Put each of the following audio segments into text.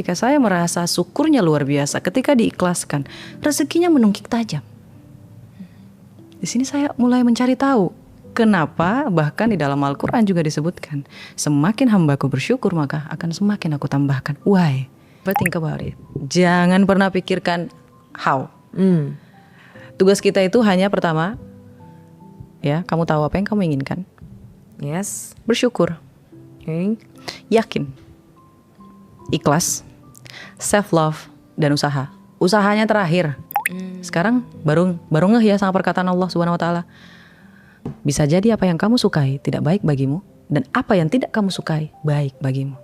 Ketika saya merasa syukurnya luar biasa, ketika diikhlaskan, rezekinya menungkik tajam. Di sini saya mulai mencari tahu kenapa bahkan di dalam Al-Quran juga disebutkan, semakin hambaku bersyukur maka akan semakin aku tambahkan. Why? But think about it. Jangan pernah pikirkan how. Tugas kita itu hanya pertama, ya, kamu tahu apa yang kamu inginkan. Yes. Bersyukur. Okay. Yakin. Ikhlas. Self love dan usaha. Usahanya terakhir. Sekarang baru ngeh ya sama perkataan Allah Subhanahu wa taala. Bisa jadi apa yang kamu sukai tidak baik bagimu, dan apa yang tidak kamu sukai baik bagimu.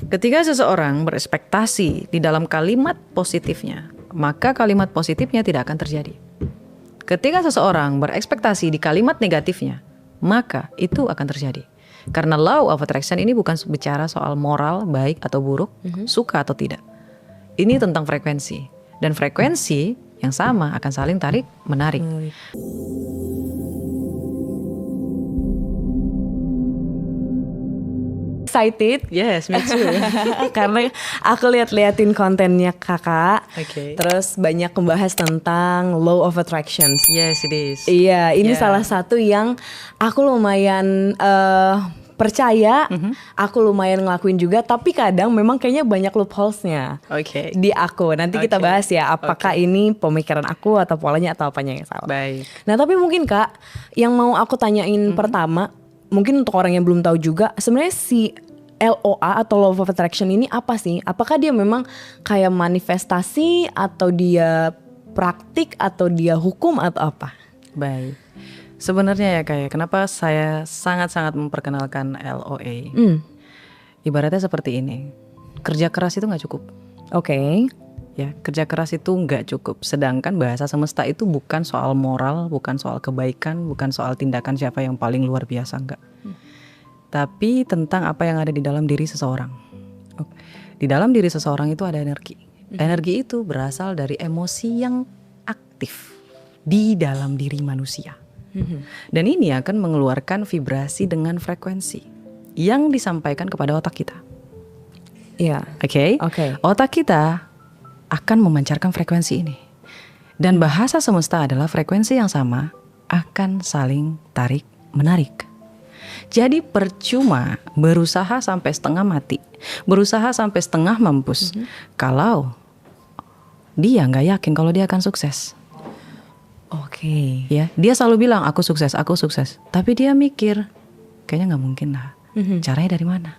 Ketika seseorang berekspektasi di dalam kalimat positifnya, maka kalimat positifnya tidak akan terjadi. Ketika seseorang berekspektasi di kalimat negatifnya, maka itu akan terjadi. Karena law of attraction ini bukan bicara soal moral, baik atau buruk, suka atau tidak. Ini tentang frekuensi. Dan frekuensi yang sama akan saling tarik menarik. Excited. Yes, me too. Karena aku liatin kontennya kakak. Okay. Terus banyak membahas tentang law of attractions. Yes, it is. Iya, ini salah satu yang aku lumayan percaya, aku lumayan ngelakuin juga. Tapi kadang memang kayaknya banyak loopholesnya di aku. Nanti kita bahas ya, apakah ini pemikiran aku atau polanya atau apanya yang salah. Baik. Nah tapi mungkin kak, yang mau aku tanyain pertama, mungkin untuk orang yang belum tahu juga, sebenarnya si LOA atau Law of Attraction ini apa sih? Apakah dia memang kayak manifestasi atau dia praktik atau dia hukum atau apa? Baik. Sebenarnya ya kayak kenapa saya sangat-sangat memperkenalkan LOA. Ibaratnya seperti ini. Kerja keras itu gak cukup. Oke. Ya, kerja keras itu gak cukup. Sedangkan bahasa semesta itu bukan soal moral, bukan soal kebaikan, bukan soal tindakan siapa yang paling luar biasa, enggak. Tapi tentang apa yang ada di dalam diri seseorang. Di dalam diri seseorang itu ada energi. Energi itu berasal dari emosi yang aktif di dalam diri manusia. Dan ini akan mengeluarkan vibrasi dengan frekuensi yang disampaikan kepada otak kita. Iya. Oke. Otak kita akan memancarkan frekuensi ini. Dan bahasa semesta adalah frekuensi yang sama akan saling tarik menarik. Jadi percuma berusaha sampai setengah mati, berusaha sampai setengah mampus, kalau dia nggak yakin kalau dia akan sukses. Ya, dia selalu bilang aku sukses, tapi dia mikir kayaknya nggak mungkin lah. Caranya dari mana?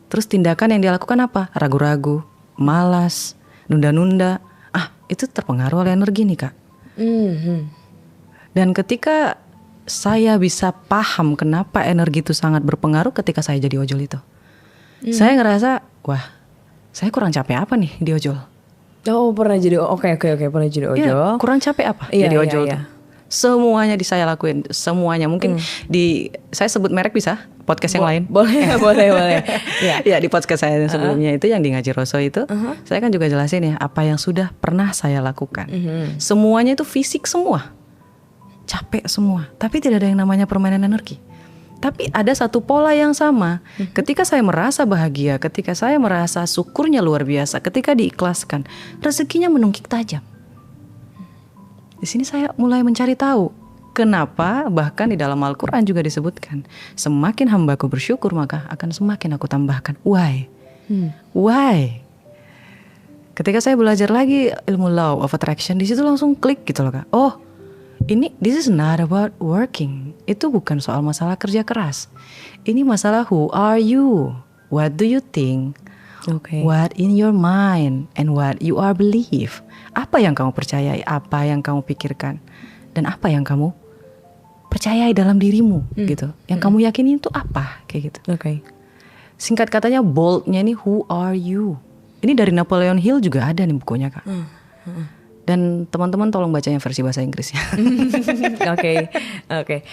Terus tindakan yang dia lakukan apa? Ragu-ragu, malas, nunda-nunda. Itu terpengaruh oleh energi nih kak. Dan ketika saya bisa paham kenapa energi itu sangat berpengaruh ketika saya jadi ojol itu. Saya ngerasa, wah, saya kurang capek apa nih di ojol? Oh, pernah jadi pernah jadi ojol. Ya, kurang capek apa jadi ojol tuh? Semuanya saya lakuin, semuanya. Mungkin saya sebut merek bisa? Podcast yang lain? Boleh. Ya, di podcast saya sebelumnya itu yang di Ngaji Roso itu, saya kan juga jelasin ya apa yang sudah pernah saya lakukan. Semuanya itu fisik semua. Capek semua, tapi tidak ada yang namanya permainan energi. Tapi ada satu pola yang sama. Ketika saya merasa bahagia, ketika saya merasa syukurnya luar biasa, ketika diikhlaskan, rezekinya menungkik tajam. Di sini saya mulai mencari tahu kenapa bahkan di dalam Al-Quran juga disebutkan, semakin hambaku bersyukur maka akan semakin aku tambahkan. Why? Why? Ketika saya belajar lagi ilmu Law of Attraction, di situ langsung klik gitu loh kak. Oh, this is not about working. Itu bukan soal masalah kerja keras. Ini masalah who are you? What do you think? What in your mind and what you are believe? Apa yang kamu percayai? Apa yang kamu pikirkan? Dan apa yang kamu percayai dalam dirimu gitu? Yang kamu yakini itu apa? Kayak gitu. Singkat katanya boldnya ini who are you? Ini dari Napoleon Hill juga ada nih bukunya kak. Dan teman-teman tolong bacanya versi bahasa Inggrisnya. Oke.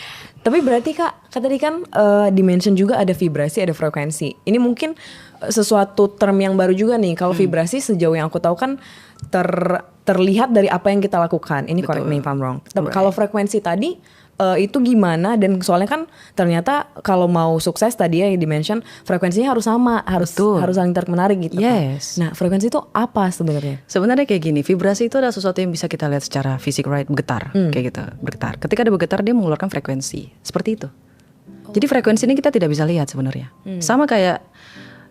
Tapi berarti kak tadi kan dimension juga ada vibrasi, ada frekuensi. Ini mungkin sesuatu term yang baru juga nih. Kalau vibrasi sejauh yang aku tahu kan terlihat dari apa yang kita lakukan. Ini correct me if I'm wrong. Kalau frekuensi tadi itu gimana, dan soalnya kan ternyata kalau mau sukses tadi ya yang dimention frekuensinya harus sama, harus saling tarik menarik gitu. Yes. Nah, frekuensi itu apa sebenarnya? Sebenarnya kayak gini, vibrasi itu adalah sesuatu yang bisa kita lihat secara fisik, right? Bergetar, kayak gitu, bergetar. Ketika dia bergetar, dia mengeluarkan frekuensi, seperti itu. Jadi frekuensi ini kita tidak bisa lihat sebenarnya. Sama kayak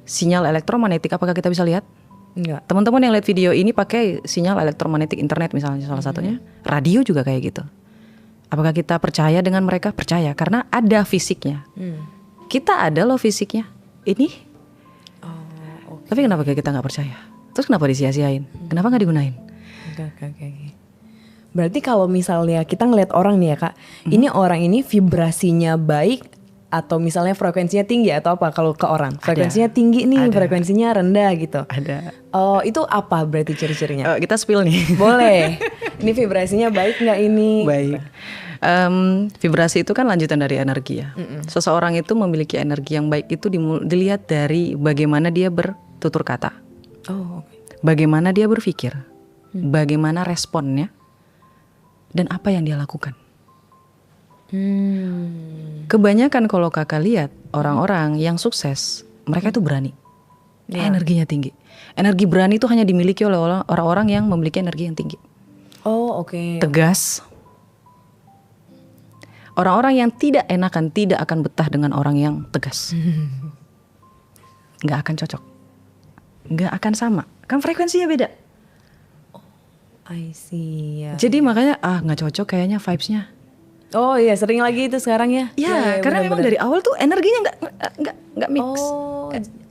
sinyal elektromagnetik, apakah kita bisa lihat? Enggak. Teman-teman yang lihat video ini pakai sinyal elektromagnetik internet misalnya salah satunya, radio juga kayak gitu. Apakah kita percaya dengan mereka? Percaya, karena ada fisiknya. Kita ada loh fisiknya. Ini. Okay. Tapi kenapa kita nggak percaya? Terus kenapa disia-siain? Kenapa nggak digunain? Okay. Berarti kalau misalnya kita ngelihat orang nih ya Kak, ini orang ini vibrasinya baik atau misalnya frekuensinya tinggi atau apa kalau ke orang? Frekuensinya tinggi nih, frekuensinya rendah gitu. Ada. Oh, itu apa berarti ciri-cirinya? Kita spill nih. Boleh. Ini vibrasinya baik nggak ini? Baik. Vibrasi itu kan lanjutan dari energi ya. Seseorang itu memiliki energi yang baik itu dilihat dari bagaimana dia bertutur kata. Oh, okay. Bagaimana dia berpikir. Bagaimana responnya. Dan apa yang dia lakukan. Kebanyakan kalau kakak lihat orang-orang yang sukses, mereka itu berani. Energinya tinggi. Energi berani itu hanya dimiliki oleh orang-orang yang memiliki energi yang tinggi. Oh, oke. Tegas. Orang-orang yang tidak enakan tidak akan betah dengan orang yang tegas. Nggak akan cocok. Nggak akan sama. Kan frekuensinya beda. I see. Ya. Jadi makanya nggak cocok kayaknya vibes-nya. Oh iya, sering lagi itu sekarang ya. Iya, karena memang dari awal tuh energinya nggak mix,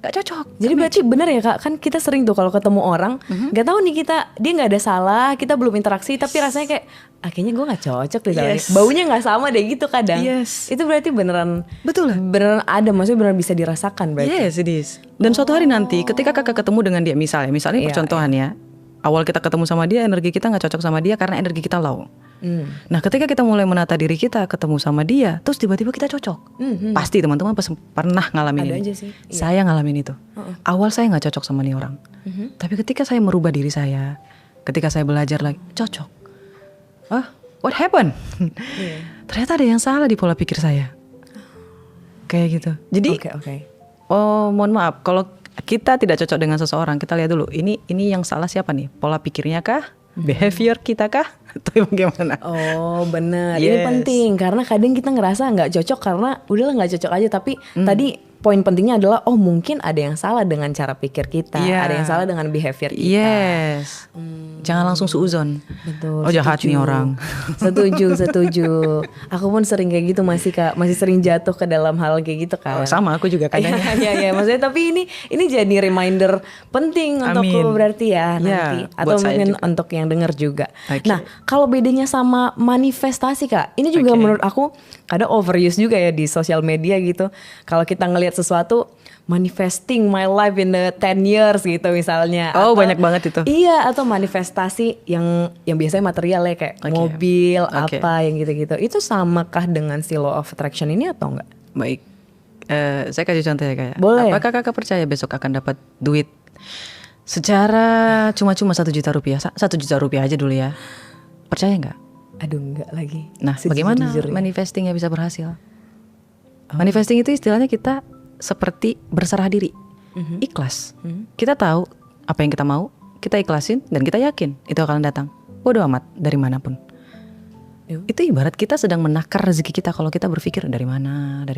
nggak cocok. Jadi berarti benar ya Kak, kan kita sering tuh kalau ketemu orang, nggak tahu nih dia nggak ada salah, kita belum interaksi, tapi rasanya kayak kayaknya gue nggak cocok deh, baunya nggak sama deh gitu kadang. Itu berarti beneran, betul lah, beneran ada, maksudnya beneran bisa dirasakan berarti. Yes, it is. Dan suatu hari nanti, ketika kakak ketemu dengan dia, misalnya percontohan ya, awal kita ketemu sama dia, energi kita nggak cocok sama dia karena energi kita low. Nah ketika kita mulai menata diri kita ketemu sama dia, terus tiba-tiba kita cocok. Pasti teman-teman pernah ngalamin ini. Saya ngalamin itu. Awal saya nggak cocok sama nih orang, tapi ketika saya merubah diri saya, ketika saya belajar lagi, cocok. What happened? Ternyata ada yang salah di pola pikir saya. Kayak gitu. Jadi mohon maaf kalau kita tidak cocok dengan seseorang, kita lihat dulu ini yang salah siapa nih? Pola pikirnya kah? Behavior kita kah? Atau bagaimana? Oh benar, ini penting karena kadang kita ngerasa nggak cocok karena udahlah nggak cocok aja. Tapi tadi poin pentingnya adalah mungkin ada yang salah dengan cara pikir kita, ada yang salah dengan behavior kita. Jangan langsung suuzon. Betul. Oh jahat nih orang. Setuju. Aku pun sering kayak gitu masih sering jatuh ke dalam hal kayak gitu kan. Sama aku juga kadang. Iya. Maksudnya tapi ini jadi reminder penting untukku berarti ya nanti atau mungkin untuk yang dengar juga. Nah kalau bedanya sama manifestasi Kak, ini juga menurut aku kadang overuse juga ya di sosial media gitu. Kalau kita ngelihat sesuatu manifesting my life in the 10 years gitu misalnya. Oh banyak banget itu. Iya, atau manifestasi yang biasanya material ya kayak mobil apa yang gitu-gitu. Itu samakah dengan si law of attraction ini atau enggak? Baik, saya kasih contoh ya kayak. Boleh. Apakah kakak percaya besok akan dapat duit secara cuma-cuma 1 juta rupiah? 1 juta rupiah aja dulu ya. Percaya nggak? Aduh enggak lagi. Nah bagaimana manifestingnya bisa berhasil? Manifesting itu istilahnya kita seperti berserah diri, ikhlas. Kita tahu apa yang kita mau, kita ikhlasin dan kita yakin itu akan datang. Bodoh amat dari manapun. Itu ibarat kita sedang menakar rezeki kita kalau kita berpikir dari mana.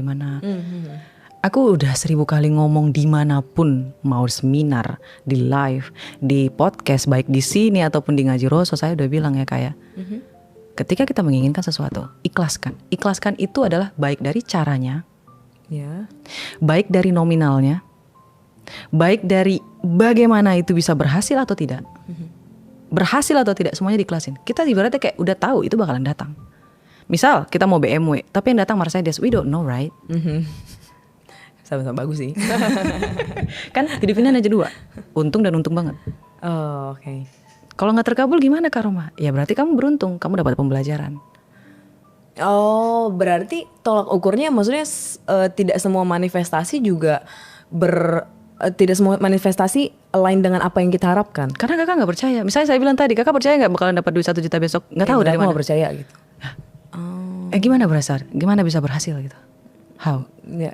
Aku udah 1000 kali ngomong dimanapun, mau seminar, di live, di podcast, baik di sini ataupun di Ngaji Roso, saya udah bilang ya kayak. Ketika kita menginginkan sesuatu, ikhlaskan. Ikhlaskan itu adalah baik dari caranya, baik dari nominalnya, baik dari bagaimana itu bisa berhasil atau tidak. Berhasil atau tidak semuanya diikhlasin. Kita ibaratnya kayak udah tahu itu bakalan datang. Misal kita mau BMW, tapi yang datang Mercedes, we don't know right? Sama-sama bagus sih. Kan hidup ini aja 2, untung dan untung banget. Oh oke. Kalau nggak terkabul gimana Kak Roma? Ya berarti kamu beruntung, kamu dapat pembelajaran. Oh berarti tolak ukurnya maksudnya tidak semua manifestasi juga tidak semua manifestasi align dengan apa yang kita harapkan. Karena kakak nggak percaya. Misalnya saya bilang tadi, kakak percaya nggak bakalan dapat duit 1 juta besok? Nggak tahu dari mana. Aku nggak percaya gitu. Gimana bisa berhasil gitu? How? Ya.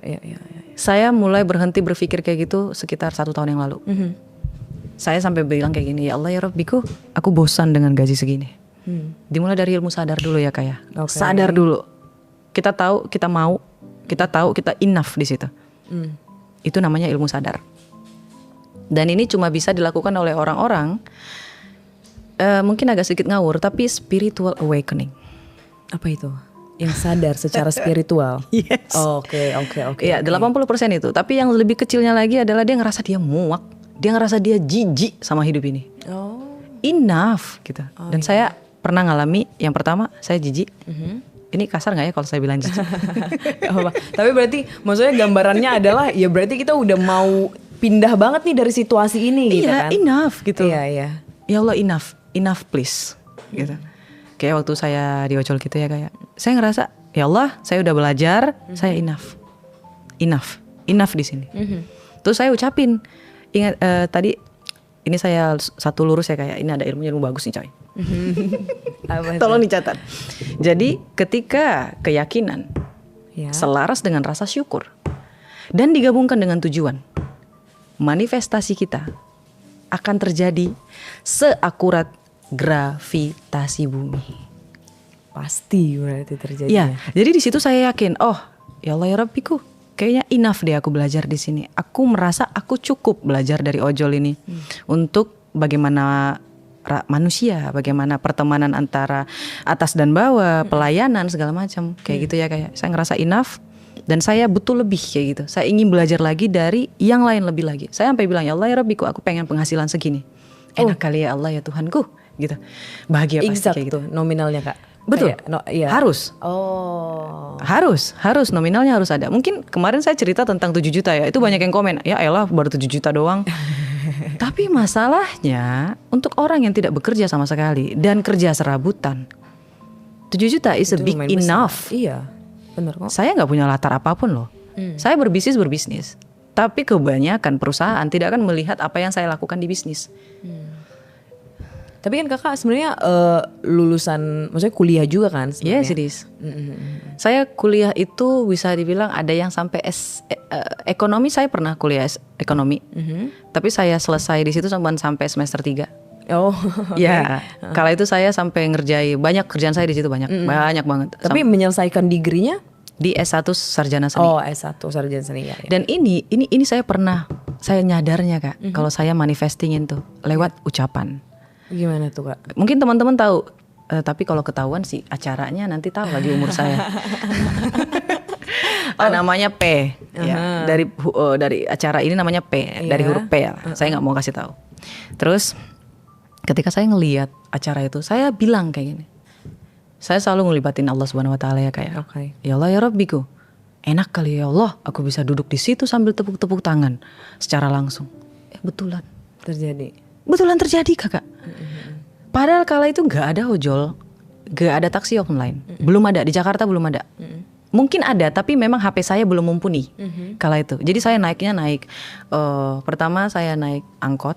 Saya mulai berhenti berpikir kayak gitu sekitar 1 tahun yang lalu. Saya sampai bilang kayak gini, ya Allah ya Rabbiku, aku bosan dengan gaji segini. Dimulai dari ilmu sadar dulu ya Kak ya. Sadar dulu. Kita tahu, kita mau, kita tahu, kita enough di situ. Itu namanya ilmu sadar. Dan ini cuma bisa dilakukan oleh orang-orang mungkin agak sedikit ngawur, tapi spiritual awakening. Apa itu? Yang sadar secara spiritual. Yes. Oke. Iya, 80% itu. Tapi yang lebih kecilnya lagi adalah dia ngerasa dia muak, dia ngerasa dia jijik sama hidup ini. Enough gitu. Dan saya pernah ngalami yang pertama, saya jijik. Ini kasar nggak ya kalau saya bilang jijik? Tapi berarti maksudnya gambarannya adalah ya berarti kita udah mau pindah banget nih dari situasi ini gitu kan? Iya, enough gitu. Iya. Ya Allah enough please gitu. Kayak waktu saya di ojol gitu ya kayak saya ngerasa ya Allah saya udah belajar, saya enough di sini. Terus saya ucapin ingat tadi ini saya satu lurus ya kayak ini ada ilmu bagus nih coy. Tolong dicatat. Jadi ketika keyakinan selaras dengan rasa syukur dan digabungkan dengan tujuan, manifestasi kita akan terjadi seakurat gravitasi bumi. Pasti berarti terjadi. Ya, jadi di situ saya yakin, oh ya Allah ya Rabbiku, kayaknya enough deh aku belajar di sini. Aku merasa aku cukup belajar dari ojol ini untuk bagaimana manusia, bagaimana pertemanan antara atas dan bawah, pelayanan segala macam kayak gitu ya kayak. Saya ngerasa enough dan saya butuh lebih kayak gitu. Saya ingin belajar lagi dari yang lain lebih lagi. Saya sampai bilang ya Allah ya Rabbiku, aku pengen penghasilan segini. Enak kali ya Allah ya Tuhanku gitu. Bahagia pasti exact kayak gitu. Nominalnya Kak. Betul. Iya. Harus. Harus nominalnya harus ada. Mungkin kemarin saya cerita tentang 7 juta ya. Itu banyak yang komen, ya elah baru 7 juta doang. Tapi masalahnya untuk orang yang tidak bekerja sama sekali dan kerja serabutan, 7 juta is a big enough. Iya, benar kok. Saya gak punya latar apapun loh. Saya berbisnis. Tapi kebanyakan perusahaan tidak akan melihat apa yang saya lakukan di bisnis. Tapi kan kakak sebenarnya lulusan, maksudnya kuliah juga kan sebenarnya? Yes it is. Saya kuliah itu bisa dibilang ada yang sampai ekonomi, saya pernah kuliah ekonomi. Tapi saya selesai di situ sampai semester 3. Oh. Ya, kala itu saya sampai ngerjain banyak kerjaan saya di situ banyak banget. Tapi menyelesaikan degree-nya di S1 sarjana seni. Oh, S1 sarjana seni ya. Dan ini saya pernah, saya nyadarnya Kak, kalau saya manifestingin tuh lewat ucapan. Gimana tuh Kak? Mungkin teman-teman tahu, tapi kalau ketahuan sih acaranya nanti tahu lagi umur saya. Namanya P, ya. Dari acara ini namanya P, dari huruf P. Saya nggak mau kasih tahu. Terus ketika saya ngelihat acara itu, saya bilang kayak gini. Saya selalu ngelibatin Allah Subhanahu Wa Taala ya kayak. Ya Allah ya Rabbiku, enak kali ya Allah, aku bisa duduk di situ sambil tepuk-tepuk tangan secara langsung. Betulan terjadi kakak. Padahal kala itu nggak ada ojol, nggak ada taksi online, belum ada di Jakarta, belum ada. Mungkin ada, tapi memang HP saya belum mumpuni kala itu. Jadi saya naik pertama saya naik angkot,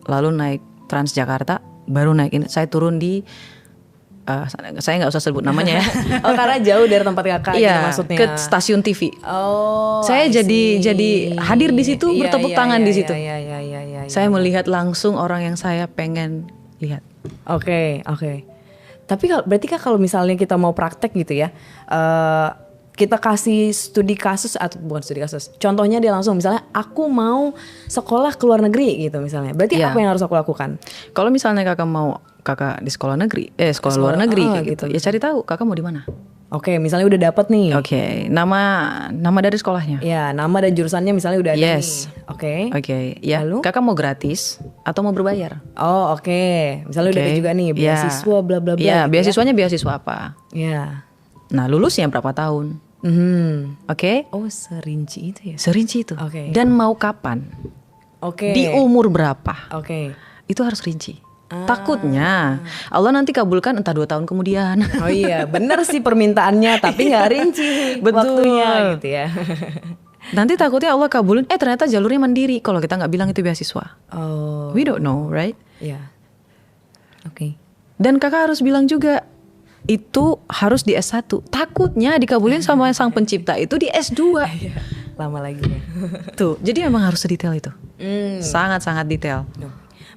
lalu naik Transjakarta, baru naik ini. Saya turun di saya nggak usah sebut namanya ya. Oh karena jauh dari tempat kakak gitu maksudnya. Ke stasiun TV. Oh. Saya jadi hadir di situ, bertepuk tangan di situ. Saya melihat langsung orang yang saya pengen lihat. Oke. Tapi berarti Kak kalau misalnya kita mau praktek gitu ya, kita kasih studi kasus atau bukan studi kasus. Contohnya dia langsung misalnya aku mau sekolah ke luar negeri gitu misalnya. Berarti apa yang harus aku lakukan? Kalau misalnya kakak di sekolah negeri, sekolah luar negeri kayak gitu. Ya cari tahu kakak mau di mana. Oke, misalnya udah dapat nih. Oke, nama dari sekolahnya. Ya, nama dan jurusannya misalnya udah ada nih. Oke. Ya. Lalu kakak mau gratis atau mau berbayar? Oh, oke. Misalnya udah ada juga nih beasiswa bla bla bla. Ya, beasiswanya beasiswa apa? Ya. Nah, lulusnya berapa tahun? Oke. Oh, serinci itu ya. Serinci itu. Oke. Dan mau kapan? Oke. Di umur berapa? Oke. Itu harus rinci. Takutnya Allah nanti kabulkan entah 2 tahun kemudian. Oh iya, benar sih permintaannya tapi nggak rinci waktunya gitu ya. Nanti takutnya Allah kabulin, ternyata jalurnya mandiri kalau kita nggak bilang itu beasiswa. Oh. We don't know, right? Iya. Oke. Dan kakak harus bilang juga, itu harus di S1. Takutnya dikabulin sama sang pencipta itu di S2. Lama lagi ya. Tuh, jadi emang harus sedetail itu. Sangat-sangat detail.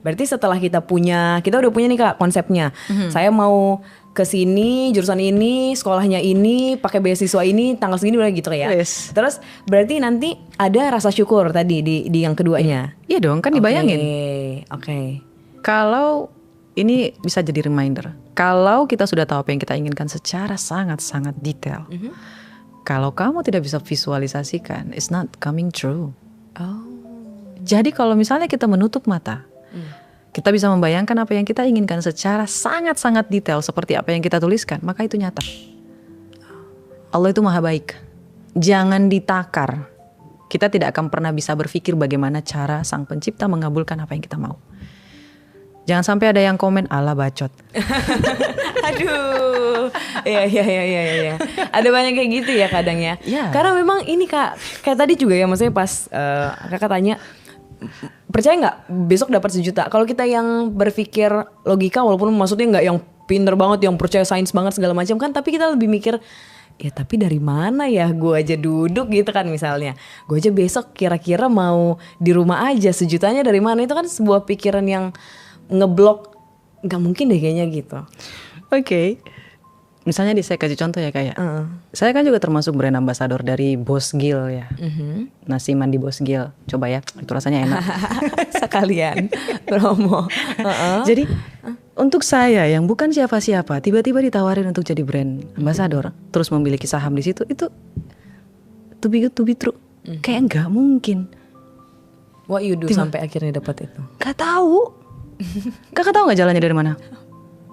Berarti setelah kita udah punya nih Kak konsepnya. Saya mau ke sini, jurusan ini, sekolahnya ini, pakai beasiswa ini, tanggal segini udah gitu ya. Yes. Terus berarti nanti ada rasa syukur tadi di yang keduanya. Iya dong, kan dibayangin. Oke. Kalau ini bisa jadi reminder. Kalau kita sudah tahu apa yang kita inginkan secara sangat-sangat detail. Kalau kamu tidak bisa visualisasikan, it's not coming true. Jadi kalau misalnya kita menutup mata, kita bisa membayangkan apa yang kita inginkan secara sangat-sangat detail seperti apa yang kita tuliskan, maka itu nyata. Allah itu maha baik. Jangan ditakar. Kita tidak akan pernah bisa berpikir bagaimana cara sang pencipta mengabulkan apa yang kita mau. Jangan sampai ada yang komen ala bacot. Aduh. Iya. Ada banyak kayak gitu ya kadang ya. Yeah. Karena memang ini Kak, kayak tadi juga ya, maksudnya pas Kakak tanya, percaya nggak besok dapat 1 juta? Kalau kita yang berpikir logika, walaupun maksudnya nggak yang pinter banget, yang percaya sains banget segala macam kan, tapi kita lebih mikir, ya tapi dari mana ya, gue aja duduk gitu kan misalnya, gue aja besok kira-kira mau di rumah aja, 1 jutanya dari mana? Itu kan sebuah pikiran yang ngeblok, nggak mungkin deh kayaknya gitu. Oke. Misalnya saya kasih contoh ya kayak, saya kan juga termasuk brand ambassador dari Bosgil ya. Nasi mandi Bosgil, coba ya, itu rasanya enak. Sekalian promo. Jadi untuk saya yang bukan siapa-siapa, tiba-tiba ditawarin untuk jadi brand ambassador, terus memiliki saham di situ, itu to be good to be true. Kayak nggak mungkin. What you do sampai akhirnya dapat itu? Gak tahu. Kakak tahu nggak jalannya dari mana?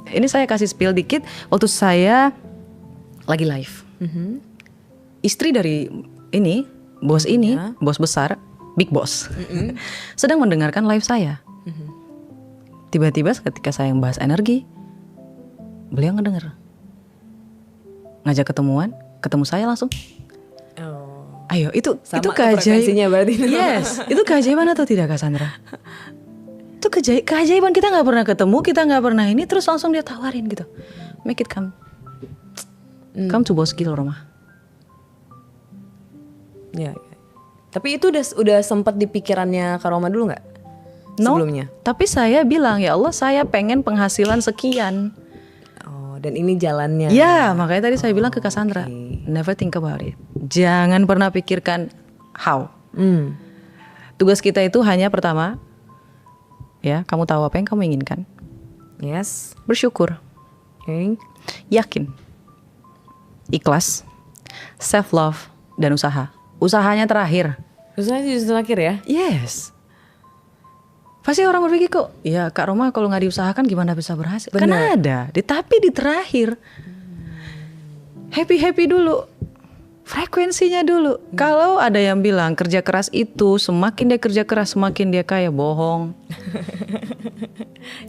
Ini saya kasih spill dikit. Waktu saya lagi live, istri dari ini, bos ini, bos besar, big boss, sedang mendengarkan live saya. Tiba-tiba ketika saya membahas energi, beliau ngedenger, ngajak ketemuan, ketemu saya langsung. Ayo, itu keajaiban berarti. Yes, itu keajaiban atau tidak Kak Sandra? Itu keajaiban, kita nggak pernah ketemu, kita nggak pernah ini, terus langsung dia tawarin gitu, make it come to Bosgil Roma. Ya. Tapi itu udah sempat di pikirannya Kak Roma dulu nggak? Sebelumnya. Tapi saya bilang, ya Allah, saya pengen penghasilan sekian. Dan ini jalannya. Ya, makanya tadi saya bilang ke Kak Sandra, never think about it. Jangan pernah pikirkan how. Tugas kita itu hanya pertama, ya, kamu tahu apa yang kamu inginkan. Yes. Bersyukur. Yakin. Ikhlas. Self love dan usaha. Usahanya terakhir. Usahanya justru terakhir ya? Yes. Pasti orang berpikir kok, ya Kak Roma kalau nggak diusahakan gimana bisa berhasil? Bener. Kan ada, tapi di terakhir. Happy dulu. Frekuensinya dulu. Kalau ada yang bilang kerja keras itu semakin dia kerja keras semakin dia kaya, bohong.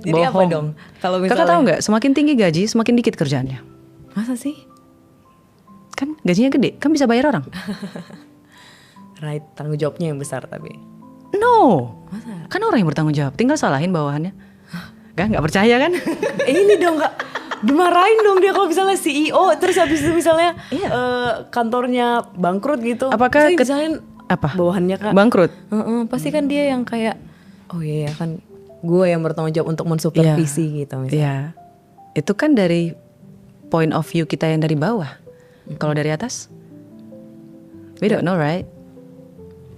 Jadi apa dong? Kalau misalnya Kakak tahu nggak? Semakin tinggi gaji semakin dikit kerjaannya. Masa sih? Kan gajinya gede, kan bisa bayar orang. Right, tanggung jawabnya yang besar tapi. No. Masa? Kan orang yang bertanggung jawab, tinggal salahin bawahannya. Nggak percaya kan? Ini dong Kak, dimarahin dong dia kalau misalnya CEO terus habis itu misalnya kantornya bangkrut gitu. Apakah misalnya apa? Bawahannya Kak Bangkrut? Pasti kan dia yang kayak, oh iya kan gue yang bertanggung jawab untuk mensupervisi gitu misalnya. Iya. Itu kan dari point of view kita yang dari bawah. Kalau dari atas, we don't know, right?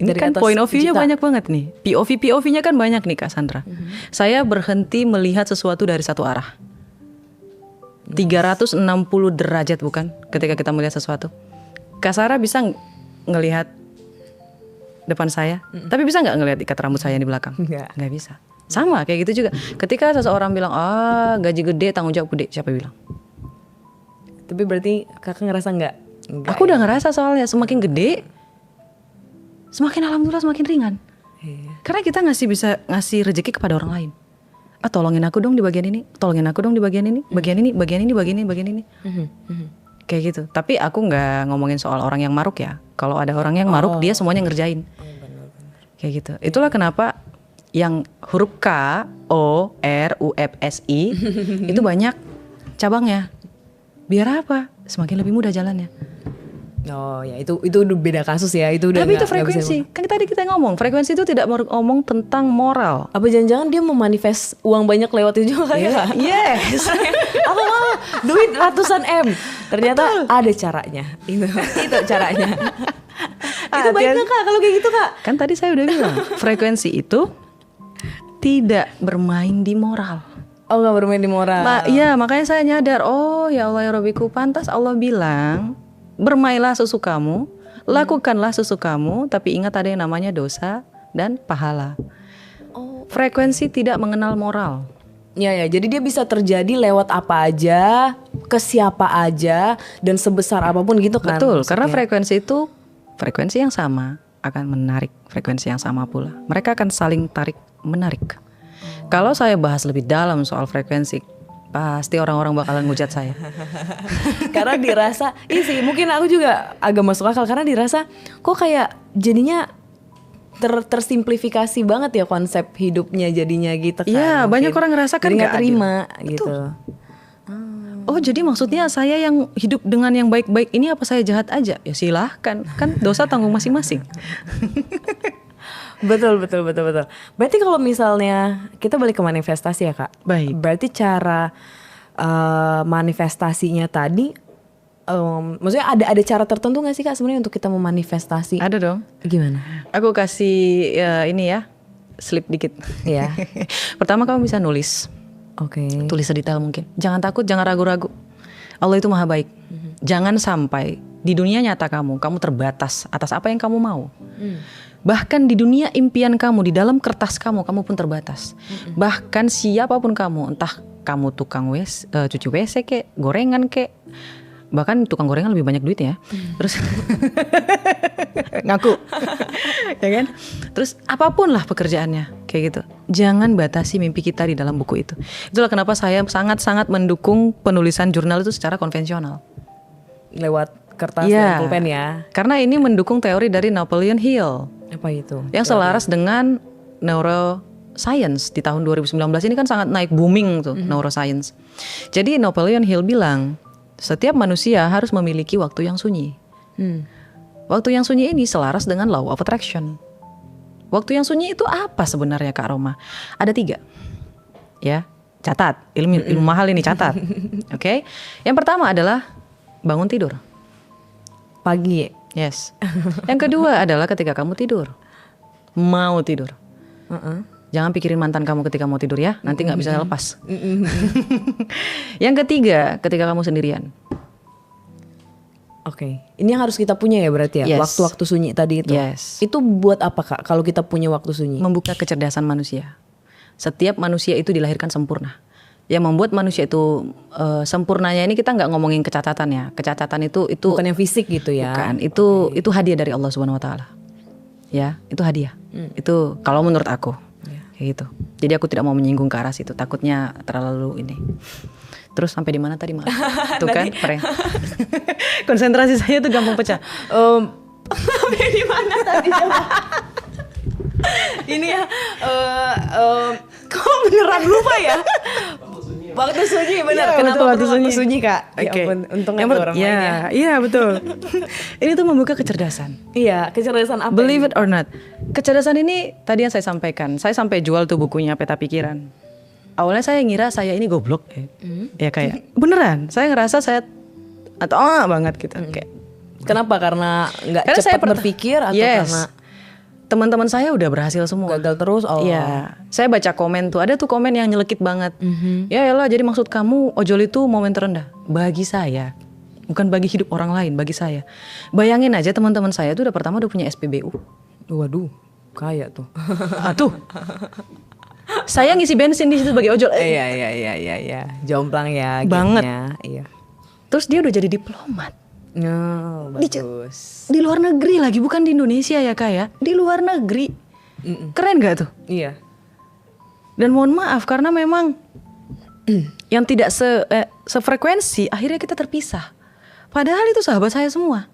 Ini Dari kan atas point of view-nya juta. banyak banget nih. POV-nya kan banyak nih Kak Sandra. Saya berhenti melihat sesuatu dari satu arah. 360 derajat bukan ketika kita melihat sesuatu. Kak Sarah bisa ngelihat depan saya, tapi bisa nggak ngelihat ikat rambut saya di belakang? Nggak bisa. Sama kayak gitu juga. Ketika seseorang bilang, gaji gede, tanggung jawab gede, siapa bilang? Tapi berarti Kakak ngerasa nggak? Aku udah ngerasa soalnya semakin gede, semakin alhamdulillah semakin ringan. Karena kita bisa ngasih rezeki kepada orang lain. Tolongin aku dong di bagian ini, tolongin aku dong di bagian ini, bagian ini. Kayak gitu. Tapi aku nggak ngomongin soal orang yang maruk ya. Kalau ada orang yang maruk, dia semuanya ngerjain. Kayak gitu. Itulah kenapa yang huruf K, O, R, U, F, S, I itu banyak cabangnya. Biar apa? Semakin lebih mudah jalannya. Oh ya, itu udah beda kasus ya, itu udah. Tapi itu frekuensi. Kan tadi kita ngomong, frekuensi itu tidak ngomong tentang moral. Apa jangan-jangan dia memanifest uang banyak lewat itu juga ya? Yes. Aku mau duit ratusan M. Ternyata ada caranya. Itu caranya. Itu baik nggak Kak kalau kayak gitu Kak? Kan tadi saya udah bilang, frekuensi itu tidak bermain di moral. Oh, nggak bermain di moral. Iya, makanya saya nyadar, oh ya Allah ya Rabbiku, pantas Allah bilang, bermainlah sesukamu, lakukanlah sesukamu, tapi ingat ada yang namanya dosa dan pahala. Frekuensi tidak mengenal moral. Ya, jadi dia bisa terjadi lewat apa aja, ke siapa aja, dan sebesar apapun gitu kan. Betul, karena frekuensi itu frekuensi yang sama akan menarik frekuensi yang sama pula. Mereka akan saling tarik menarik. Kalau saya bahas lebih dalam soal frekuensi, pasti orang-orang bakalan ngujat saya. Karena dirasa, iya sih mungkin aku juga agak masuk akal. Karena dirasa kok kayak jadinya tersimplifikasi banget ya konsep hidupnya jadinya gitu kan. Iya, banyak orang ngerasa kan nggak terima adil. gitu. Oh jadi maksudnya saya yang hidup dengan yang baik-baik ini apa saya jahat aja? Ya silahkan, kan dosa tanggung masing-masing. Betul. Berarti kalau misalnya kita balik ke manifestasi ya Kak. Baik. Berarti cara manifestasinya tadi, maksudnya ada cara tertentu nggak sih Kak sebenarnya untuk kita memanifestasi? Ada dong. Gimana? Aku kasih ini ya, slip dikit. Iya. Pertama kamu bisa nulis. Oke. Tulis sedetail mungkin. Jangan takut, jangan ragu-ragu. Allah itu maha baik. Jangan sampai di dunia nyata kamu terbatas atas apa yang kamu mau. Bahkan di dunia impian kamu, di dalam kertas kamu pun terbatas. Bahkan siapapun kamu, entah kamu tukang cuci WC kek, gorengan kek, bahkan tukang gorengan lebih banyak duit ya. Terus ngaku, ya kan? Terus apapun lah pekerjaannya, kayak gitu. Jangan batasi mimpi kita di dalam buku itu. Itulah kenapa saya sangat-sangat mendukung penulisan jurnal itu secara konvensional. Lewat kertas dan pulpen ya. Karena ini mendukung teori dari Napoleon Hill. Apa itu? Yang selaras dengan neuroscience di tahun 2019 ini kan sangat naik booming tuh neuroscience. Jadi Napoleon Hill bilang setiap manusia harus memiliki waktu yang sunyi. Waktu yang sunyi ini selaras dengan law of attraction. Waktu yang sunyi itu apa sebenarnya Kak Roma? Ada 3. Ya, catat. Ilmu mahal ini catat. Oke. Yang pertama adalah bangun tidur. Pagi. Yes. Yang kedua adalah ketika kamu tidur. Mau tidur. Jangan pikirin mantan kamu ketika mau tidur ya. Nanti gak bisa lepas. Yang ketiga, ketika kamu sendirian. Oke. Ini yang harus kita punya ya berarti ya. Yes. Waktu-waktu sunyi tadi itu. Yes. Itu buat apa Kak kalau kita punya waktu sunyi? Membuka kecerdasan manusia. Setiap manusia itu dilahirkan sempurna. Yang membuat manusia itu sempurnanya ini kita nggak ngomongin kecacatan ya. Kecacatan itu bukan yang fisik gitu ya. Bukan, itu hadiah dari Allah Subhanahu wa taala. Ya, itu hadiah. Itu kalau menurut aku. Kayak gitu. Jadi aku tidak mau menyinggung ke arah situ, takutnya terlalu ini. Terus sampai di mana tadi malah? Tuh kan, prank. Konsentrasi saya tuh gampang pecah. Sampai di mana tadi coba? Ini ya kok beneran lupa ya? Waktu sunyi benar. Ya, Kenapa waktu sunyi Kak? Okay. Ya ampun, untung ada orang lain ya. Iya betul. Ini tuh membuka kecerdasan. Iya, kecerdasan apa? Believe it or not. Kecerdasan ini tadi yang saya sampaikan. Saya sampai jual tuh bukunya Peta Pikiran. Awalnya saya ngira saya ini goblok ya kayak beneran. Saya ngerasa saya banget gitu. Kayak kenapa? Karena nggak cepat berpikir atau karena teman-teman saya udah berhasil semua. Gagal terus. Iya. Saya baca komen tuh, ada tuh komen yang nyelekit banget. Ya elah, jadi maksud kamu ojol itu momen terendah bagi saya. Bukan bagi hidup orang lain, bagi saya. Bayangin aja teman-teman saya tuh pertama udah punya SPBU. Waduh, kaya tuh. Aduh. Saya ngisi bensin di situ sebagai ojol. Iya. Jomplang ya. Banget. Iya. Terus dia udah jadi diplomat. Oh, bagus. Di luar negeri lagi, bukan di Indonesia ya Kak ya. Di luar negeri. Keren gak tuh? Iya. Dan mohon maaf karena memang yang tidak sefrekuensi, akhirnya kita terpisah. Padahal itu sahabat saya semua.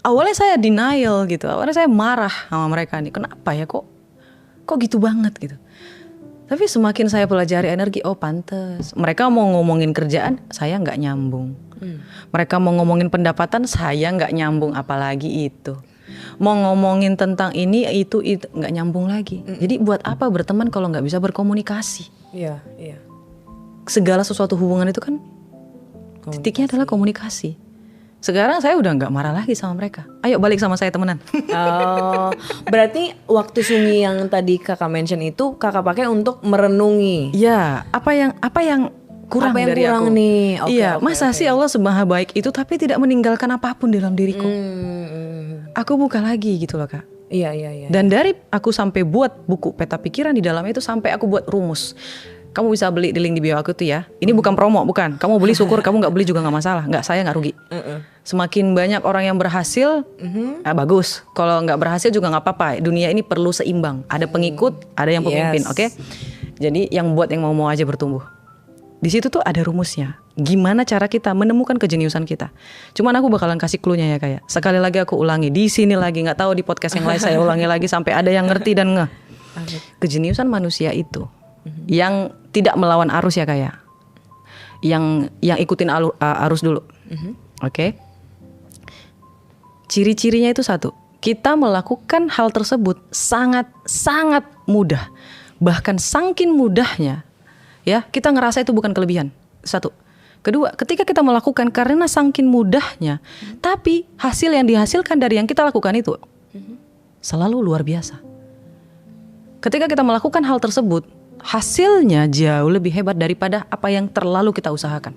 Awalnya saya denial gitu. Awalnya saya marah sama mereka nih. Kenapa ya kok gitu banget gitu. Tapi semakin saya pelajari energi, oh pantes. Mereka mau ngomongin kerjaan, saya nggak nyambung. Mereka mau ngomongin pendapatan, saya nggak nyambung, apalagi itu. Mau ngomongin tentang ini itu nggak nyambung lagi. Jadi buat apa berteman kalau nggak bisa berkomunikasi? Iya. Segala sesuatu hubungan itu kan titiknya adalah komunikasi. Sekarang saya udah nggak marah lagi sama mereka. Ayo balik sama saya temenan. Oh, berarti waktu sunyi yang tadi kakak mention itu kakak pakai untuk merenungi. Ya, apa yang kurang Apa yang dari kurang aku? nih? Oke, Iya, oke, masa sih Allah semaha baik itu tapi tidak meninggalkan apapun dalam diriku. Aku buka lagi gitu loh Kak. Iya. Dan dari aku sampai buat buku peta pikiran di dalamnya itu sampai aku buat rumus. Kamu bisa beli di link di bio aku tuh ya. Ini bukan promo, bukan. Kamu beli syukur, kamu nggak beli juga nggak masalah. Nggak, saya nggak rugi. Semakin banyak orang yang berhasil, bagus. Kalau nggak berhasil juga nggak apa-apa. Dunia ini perlu seimbang. Ada pengikut, ada yang pemimpin, Yes. oke? Jadi yang buat yang mau aja bertumbuh. Di situ tuh ada rumusnya. Gimana cara kita menemukan kejeniusan kita? Cuman aku bakalan kasih clue-nya ya kayak. Sekali lagi aku ulangi. Di sini lagi, nggak tahu di podcast yang lain saya ulangi lagi sampai ada yang ngerti dan ngeh. Kejeniusan manusia itu yang tidak melawan arus ya kayak. Yang ikutin arus dulu. Oke. Ciri-cirinya itu satu. Kita melakukan hal tersebut sangat mudah. Bahkan saking mudahnya, ya kita ngerasa itu bukan kelebihan. Satu. Kedua, ketika kita melakukan karena saking mudahnya, tapi hasil yang dihasilkan dari yang kita lakukan itu selalu luar biasa. Ketika kita melakukan hal tersebut, hasilnya jauh lebih hebat daripada apa yang terlalu kita usahakan.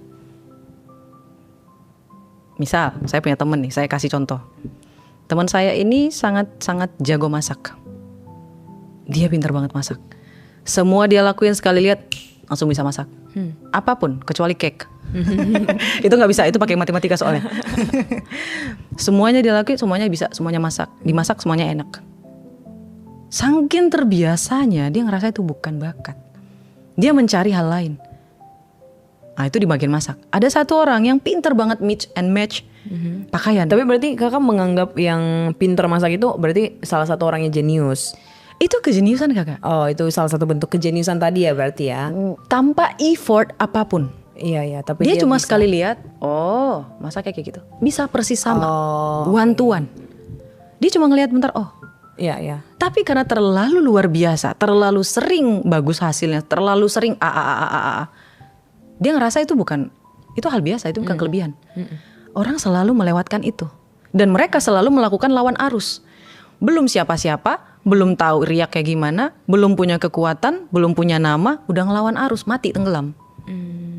Misal, saya punya teman nih, saya kasih contoh. Teman saya ini sangat jago masak. Dia pintar banget masak. Semua dia lakuin sekali lihat langsung bisa masak. Apapun kecuali cake. Itu nggak bisa, itu pakai matematika soalnya. Semuanya dia lakuin, semuanya bisa, semuanya masak. Dimasak semuanya enak. Saking terbiasanya dia ngerasa itu bukan bakat. Dia mencari hal lain. Nah itu di bagian masak. Ada satu orang yang pintar banget mix and match pakaian. Tapi berarti kakak menganggap yang pinter masak itu berarti salah satu orangnya jenius. Itu kejeniusan kakak. Oh, itu salah satu bentuk kejeniusan tadi ya berarti ya. Tanpa effort apapun. Iya, tapi Dia cuma bisa. sekali lihat, oh masaknya kayak gitu. Bisa persis sama, Oh, one to one. Dia cuma ngelihat bentar, oh. Iya. Tapi karena terlalu luar biasa, terlalu sering bagus hasilnya, terlalu sering dia ngerasa itu hal biasa, itu bukan kelebihan. Orang selalu melewatkan itu. Dan mereka selalu melakukan lawan arus. Belum siapa-siapa, belum tahu riak kayak gimana, belum punya kekuatan, belum punya nama, udah ngelawan arus, mati tenggelam.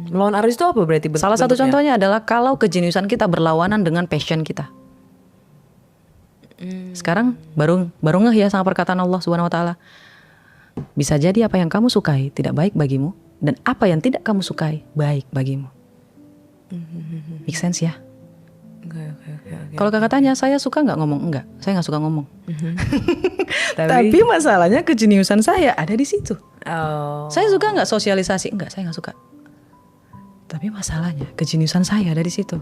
Melawan arus itu apa berarti? Salah satu contohnya adalah kalau kejeniusan kita berlawanan dengan passion kita. Sekarang baru ngeh ya sama perkataan Allah Subhanahu wa taala. Bisa jadi apa yang kamu sukai tidak baik bagimu, dan apa yang tidak kamu sukai baik bagimu. Make sense ya? Okay. Kalau kakak tanya, saya suka nggak ngomong? Enggak, saya nggak suka ngomong. Tapi masalahnya kejeniusan saya ada di situ. Oh. Saya suka nggak sosialisasi? Enggak, saya nggak suka. Tapi masalahnya kejeniusan saya ada di situ.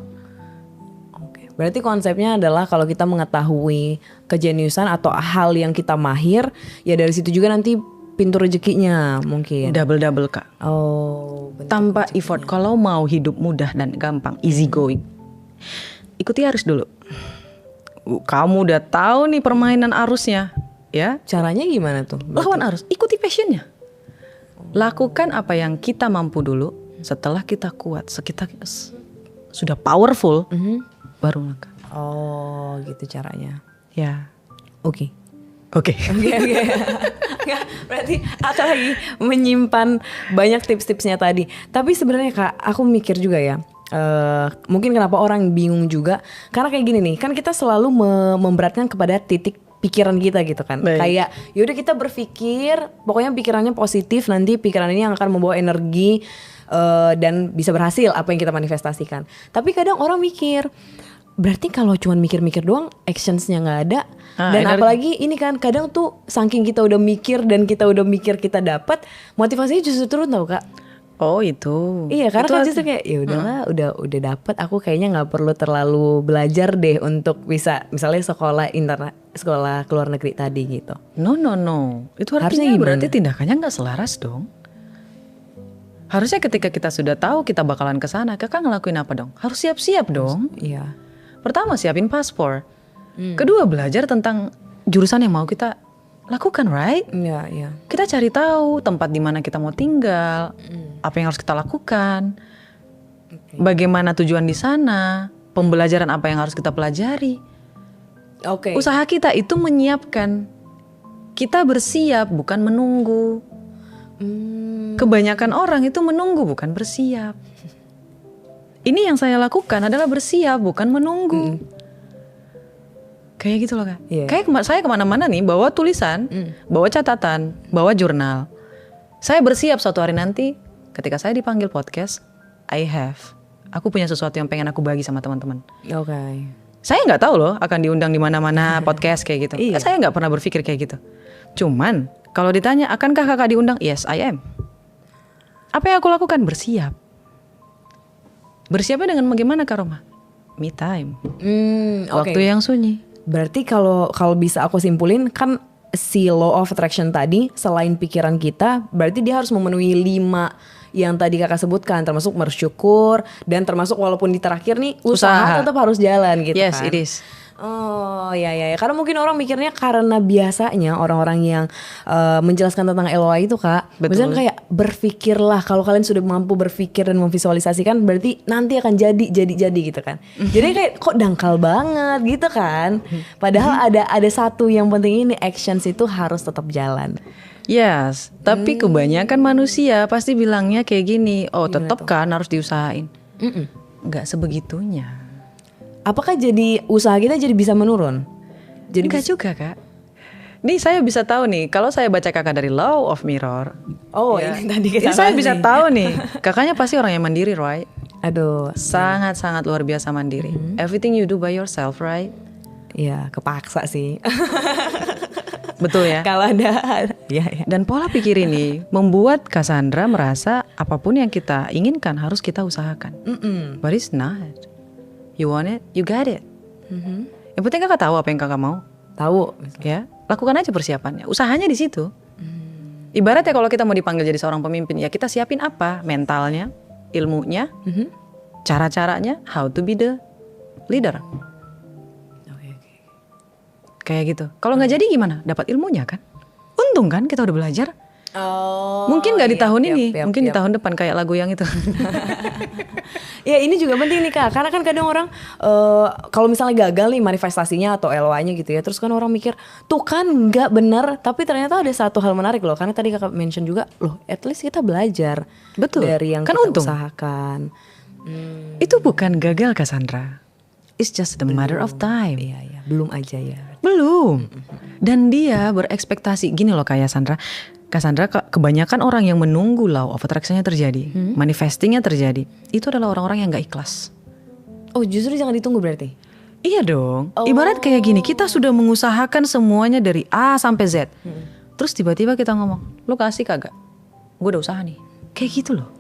Oke. Berarti konsepnya adalah kalau kita mengetahui kejeniusan atau hal yang kita mahir, ya dari situ juga nanti pintu rezekinya mungkin. Double kak. Oh. Tanpa effort. Kalau mau hidup mudah dan gampang, easy going, ikuti arus dulu. Kamu udah tahu nih permainan arusnya, ya? Caranya gimana tuh? Lawan arus, ikuti passionnya. Lakukan apa yang kita mampu dulu. Setelah kita kuat, kita sudah powerful, baru langkah. Oh, gitu caranya. Ya, Oke. oke. Berarti aku lagi menyimpan banyak tips-tipsnya tadi. Tapi sebenarnya Kak, aku mikir juga ya. Mungkin kenapa orang bingung juga, karena kayak gini nih, kan kita selalu memberatkan kepada titik pikiran kita gitu kan. Baik. Kayak yaudah kita berpikir, pokoknya pikirannya positif, nanti pikiran ini yang akan membawa energi dan bisa berhasil apa yang kita manifestasikan. Tapi kadang orang mikir, berarti kalau cuma mikir-mikir doang, actionsnya nggak ada. Dan apalagi ini kan kadang tuh saking kita udah mikir dan kita udah mikir kita dapat, motivasinya justru turun tau Kak. Oh itu. Iya, karena itu kan justru kayak ya udahlah, udah dapat, aku kayaknya nggak perlu terlalu belajar deh untuk bisa misalnya sekolah ke luar negeri tadi gitu. No. Itu Harusnya artinya gimana? berarti tindakannya nggak selaras dong. Harusnya ketika kita sudah tahu kita bakalan ke sana, kakak ngelakuin apa dong? Harus siap-siap dong. Iya. Pertama siapin paspor. Kedua belajar tentang jurusan yang mau kita lakukan, right? Iya, iya. Kita cari tahu tempat di mana kita mau tinggal, apa yang harus kita lakukan, bagaimana tujuan di sana, pembelajaran apa yang harus kita pelajari. Oke. Usaha kita itu menyiapkan. Kita bersiap, bukan menunggu. Kebanyakan orang itu menunggu, bukan bersiap. Ini yang saya lakukan adalah bersiap, bukan menunggu. Kayak gitu loh Kak. Yeah. Kayak saya kemana-mana nih bawa tulisan, bawa catatan, bawa jurnal. Saya bersiap suatu hari nanti ketika saya dipanggil podcast, aku punya sesuatu yang pengen aku bagi sama teman-teman. Oke. Saya nggak tahu loh akan diundang di mana-mana podcast kayak gitu. Iya. Saya nggak pernah berpikir kayak gitu. Cuman kalau ditanya akankah kakak diundang? Yes, I am. Apa yang aku lakukan? Bersiap. Bersiapnya dengan bagaimana Kak Roma? Me time. Waktu yang sunyi. Berarti kalau bisa aku simpulin kan si law of attraction tadi selain pikiran kita, berarti dia harus memenuhi 5 yang tadi kakak sebutkan, termasuk bersyukur dan termasuk walaupun di terakhir nih usaha tetap harus jalan gitu yes, kan. Yes, it is. Oh ya. Karena mungkin orang mikirnya karena biasanya orang-orang yang menjelaskan tentang LOA itu Kak, misalnya kayak berpikirlah, kalau kalian sudah mampu berpikir dan memvisualisasikan berarti nanti akan jadi gitu kan. Jadi kayak kok dangkal banget gitu kan. Padahal ada satu yang penting, ini actions itu harus tetap jalan. Yes, tapi kebanyakan manusia pasti bilangnya kayak gini, oh tetap kan harus diusahain. Nggak sebegitunya. Apakah jadi usaha kita jadi bisa menurun? Jadi enggak juga Kak. Nih saya bisa tahu nih, kalau saya baca kakak dari Law of Mirror. Oh ya, ini tadi kita saya bisa tahu nih, kakaknya pasti orang yang mandiri, right? Aduh, sangat luar biasa mandiri. Everything you do by yourself, right? Ya, kepaksa sih. Betul ya? Kalau ada ya. Dan pola pikir ini membuat Cassandra merasa apapun yang kita inginkan harus kita usahakan. But it's not. You want it, you got it. Yang penting kakak tahu apa yang kakak mau. Tahu, ya. Lakukan aja persiapannya. Usahanya di situ. Ibaratnya kalau kita mau dipanggil jadi seorang pemimpin, ya kita siapin apa? Mentalnya, ilmunya, cara-caranya, how to be the leader. Kayak gitu. Kalau nggak jadi gimana? Dapat ilmunya kan? Untung kan kita udah belajar. Mungkin nggak di tahun ini, mungkin di tahun depan kayak lagu yang itu. Ya ini juga penting nih Kak, karena kan kadang orang kalau misalnya gagal nih manifestasinya atau LOA-nya gitu ya, terus kan orang mikir tuh kan nggak benar, tapi ternyata ada satu hal menarik loh, karena tadi Kakak mention juga loh, at least kita belajar. Betul. Dari yang kan kita untung. usahakan. Itu bukan gagal Cassandra, it's just the matter of time. Iya, belum aja ya. Belum. Dan dia berekspektasi gini loh kayak Cassandra, kebanyakan orang yang menunggu law of attraction-nya terjadi, manifestingnya terjadi, itu adalah orang-orang yang gak ikhlas. Oh justru jangan ditunggu berarti? Iya dong. Ibarat kayak gini, kita sudah mengusahakan semuanya dari A sampai Z. Terus tiba-tiba kita ngomong, lu kasih kagak? Gue udah usaha nih. Kayak gitu loh.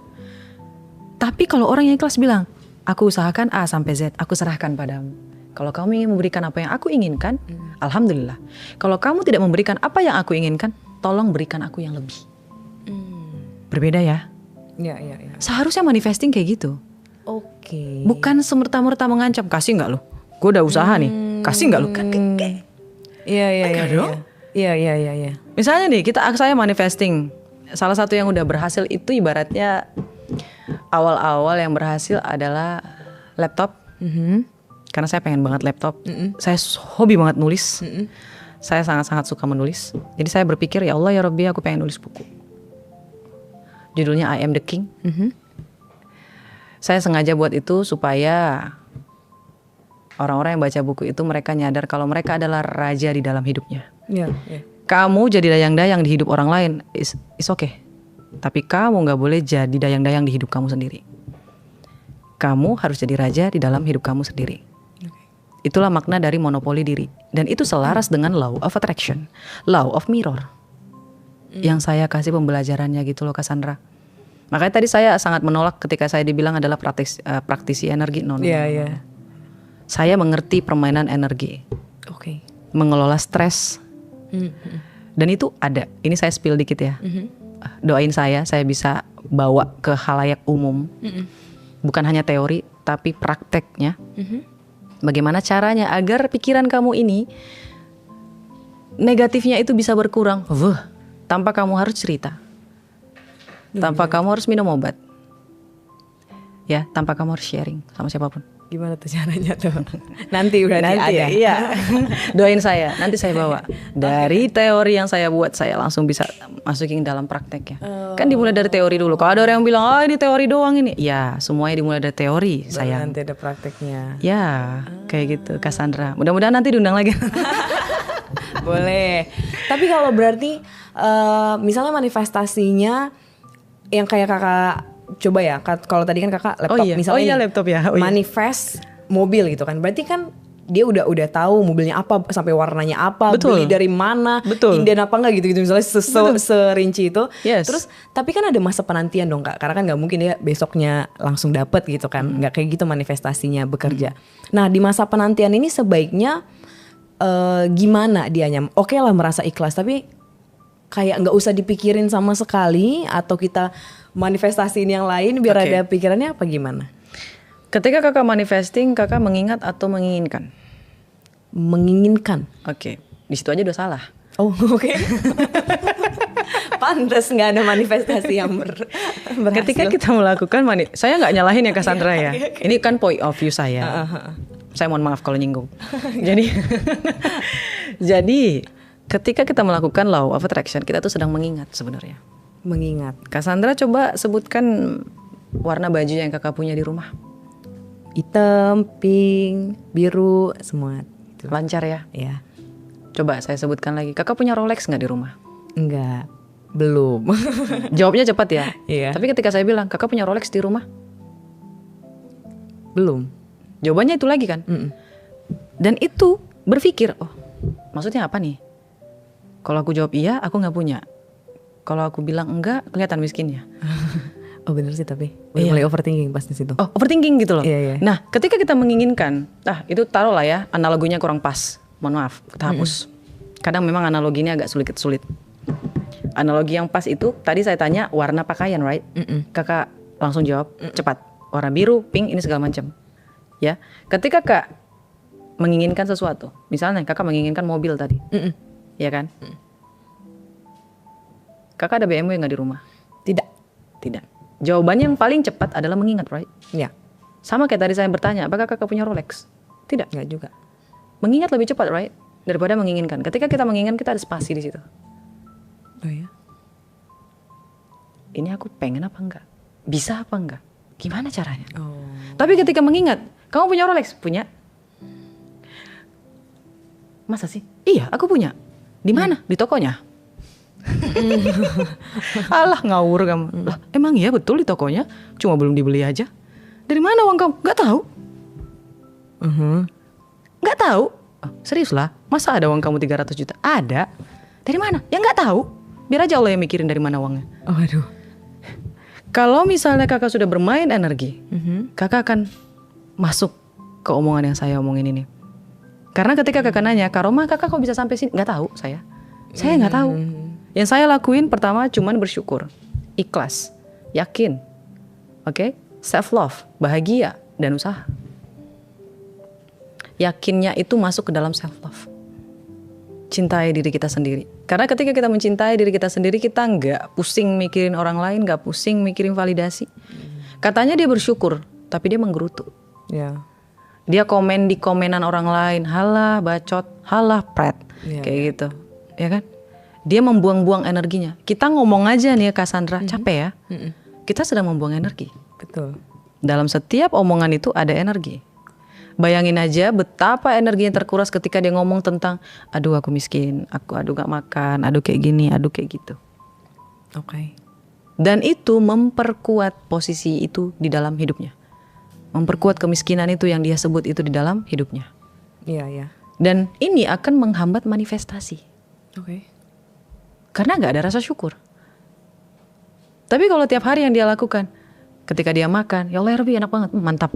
Tapi kalau orang yang ikhlas bilang, aku usahakan A sampai Z, aku serahkan padamu. Kalau kamu ingin memberikan apa yang aku inginkan, alhamdulillah. Kalau kamu tidak memberikan apa yang aku inginkan, tolong berikan aku yang lebih. Berbeda ya? Iya. Seharusnya manifesting kayak gitu. Oke. Bukan semerta-merta mengancam, kasih nggak lu? Gue udah usaha nih, kasih nggak lu? Iya. Iya. Misalnya nih, saya manifesting. Salah satu yang udah berhasil itu ibaratnya awal-awal yang berhasil adalah laptop. Karena saya pengen banget laptop. Saya hobi banget nulis. Saya sangat-sangat suka menulis. Jadi saya berpikir, ya Allah ya Rabbi, aku pengen nulis buku. Judulnya I Am the King. Saya sengaja buat itu supaya orang-orang yang baca buku itu mereka nyadar kalau mereka adalah raja di dalam hidupnya. Kamu jadi dayang-dayang di hidup orang lain, is okay. Tapi kamu gak boleh jadi dayang-dayang di hidup kamu sendiri. Kamu harus jadi raja di dalam hidup kamu sendiri. Itulah makna dari monopoli diri. Dan itu selaras dengan law of attraction, law of mirror. Yang saya kasih pembelajarannya gitu loh Cassandra. Makanya tadi saya sangat menolak ketika saya dibilang adalah praktisi energi. No. Saya mengerti permainan energi. Mengelola stres. Dan itu ada. Ini saya spill dikit ya. Doain saya bisa bawa ke khalayak umum. Bukan hanya teori, tapi prakteknya. Bagaimana caranya agar pikiran kamu ini negatifnya itu bisa berkurang, tanpa kamu harus cerita, tanpa kamu harus minum obat, ya, tanpa kamu harus sharing sama siapapun. Gimana tuh caranya tuh? Nanti berarti Nanti ada. iya. Doain saya, nanti saya bawa dari teori yang saya buat, saya langsung bisa masukin dalam prakteknya. Kan dimulai dari teori dulu. Kalau ada orang yang bilang, ini teori doang ini, ya semuanya dimulai dari teori. Sayang. Nanti ada prakteknya. Ya, kayak gitu, Cassandra. Mudah-mudahan nanti diundang lagi. Boleh. Tapi kalau berarti misalnya manifestasinya yang kayak kakak coba ya, kalau tadi kan kakak laptop misalnya laptop ya. Manifest mobil gitu kan. Berarti kan dia udah tahu mobilnya apa, sampai warnanya apa, beli dari mana, inden apa enggak gitu misalnya serinci itu. Terus tapi kan ada masa penantian dong Kak, karena kan nggak mungkin dia besoknya langsung dapet gitu kan, nggak kayak gitu manifestasinya bekerja. Nah di masa penantian ini sebaiknya gimana dianya? Oke lah merasa ikhlas, tapi kayak nggak usah dipikirin sama sekali, atau kita manifestasiin yang lain biar ada pikirannya apa gimana? Ketika kakak manifesting, kakak mengingat atau menginginkan? Menginginkan. Oke, di situ aja udah salah. Oh oke. Pantes nggak ada manifestasi yang berhasil. Ketika kita melakukan saya nggak nyalahin ya Cassandra ya. Ini kan point of view saya. Saya mohon maaf kalau nyinggung. Jadi ketika kita melakukan law of attraction, kita tuh sedang mengingat sebenarnya. Mengingat. Cassandra coba sebutkan warna baju yang kakak punya di rumah. Hitam, pink, biru, semua. Gitu. Lancar ya? Iya. Coba saya sebutkan lagi. Kakak punya Rolex nggak di rumah? Enggak, belum. Jawabnya cepat ya. Iya. Tapi ketika saya bilang kakak punya Rolex di rumah, belum. Jawabannya itu lagi kan? Dan itu berpikir, maksudnya apa nih? Kalau aku jawab iya, aku nggak punya. Kalau aku bilang enggak, kelihatan miskinnya. Oh bener sih, tapi mulai overthinking pas di situ. Oh overthinking gitu loh. Iya. Nah ketika kita menginginkan, itu taruh lah ya, analoginya kurang pas. Mohon maaf, kita hapus. Kadang memang analogi ini agak sulit. Analogi yang pas itu tadi saya tanya warna pakaian, right? Kakak langsung jawab cepat. Warna biru, pink, ini segala macam. Ya, ketika kak menginginkan sesuatu, misalnya kakak menginginkan mobil tadi, ya kan? Kakak ada BMW nggak di rumah? Tidak. Jawabannya yang paling cepat adalah mengingat, right? Ya. Sama kayak tadi saya bertanya, apakah kakak punya Rolex? Tidak. Nggak juga. Mengingat lebih cepat, right? Daripada menginginkan. Ketika kita menginginkan, kita ada spasi di situ. Oh ya. Ini aku pengen apa enggak? Bisa apa enggak? Gimana caranya? Tapi ketika mengingat, kamu punya Rolex? Punya. Masa sih? Iya, aku punya. Di mana? Di tokonya. Alah ngawur kamu. Lah, emang iya betul di tokonya, cuma belum dibeli aja. Dari mana uang kamu? Gak tahu. Gak tahu. Serius lah, masa ada uang kamu 300 juta? Ada. Dari mana? Ya gak tahu. Biar aja Allah yang mikirin dari mana uangnya. Aduh. Kalau misalnya kakak sudah bermain energi, kakak akan masuk ke omongan yang saya omongin ini. Karena ketika kakak nanya, Kak Roma, kakak kok bisa sampai sini? Gak tahu saya gak tahu. Yang saya lakuin pertama cuman bersyukur, ikhlas, yakin, self love, bahagia dan usaha. Yakinnya itu masuk ke dalam self love. Cintai diri kita sendiri. Karena ketika kita mencintai diri kita sendiri, kita nggak pusing mikirin orang lain, nggak pusing mikirin validasi. Katanya dia bersyukur, tapi dia menggerutu. Ya. Dia komen di komenan orang lain, halah bacot, halah pret, kayak gitu, ya kan? Dia membuang-buang energinya. Kita ngomong aja nih ya Cassandra, capek ya. Kita sedang membuang energi. Betul. Dalam setiap omongan itu ada energi. Bayangin aja betapa energinya terkuras ketika dia ngomong tentang, aduh aku miskin, aduh gak makan, aduh kayak gini, aduh kayak gitu. Dan itu memperkuat posisi itu di dalam hidupnya. Memperkuat kemiskinan itu yang dia sebut itu di dalam hidupnya. Iya. Dan ini akan menghambat manifestasi. Karena gak ada rasa syukur. Tapi kalau tiap hari yang dia lakukan, ketika dia makan, ya Allah ya Rabbi enak banget, mantap,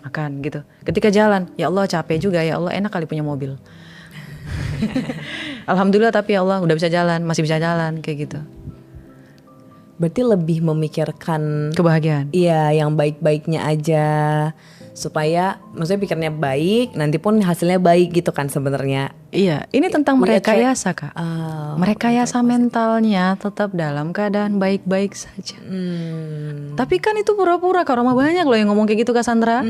makan gitu. Ketika jalan, ya Allah capek juga, ya Allah enak kali punya mobil. Alhamdulillah tapi ya Allah udah bisa jalan, masih bisa jalan, kayak gitu. Berarti lebih memikirkan kebahagiaan. Iya, yang baik-baiknya aja, supaya maksudnya pikirnya baik, nanti pun hasilnya baik gitu kan sebenarnya. Iya, ini tentang merekayasa Kak. Merekayasa okay, mentalnya tetap dalam keadaan baik-baik saja. Tapi kan itu pura-pura Kak Roma, banyak loh yang ngomong kayak gitu Kak Sandra.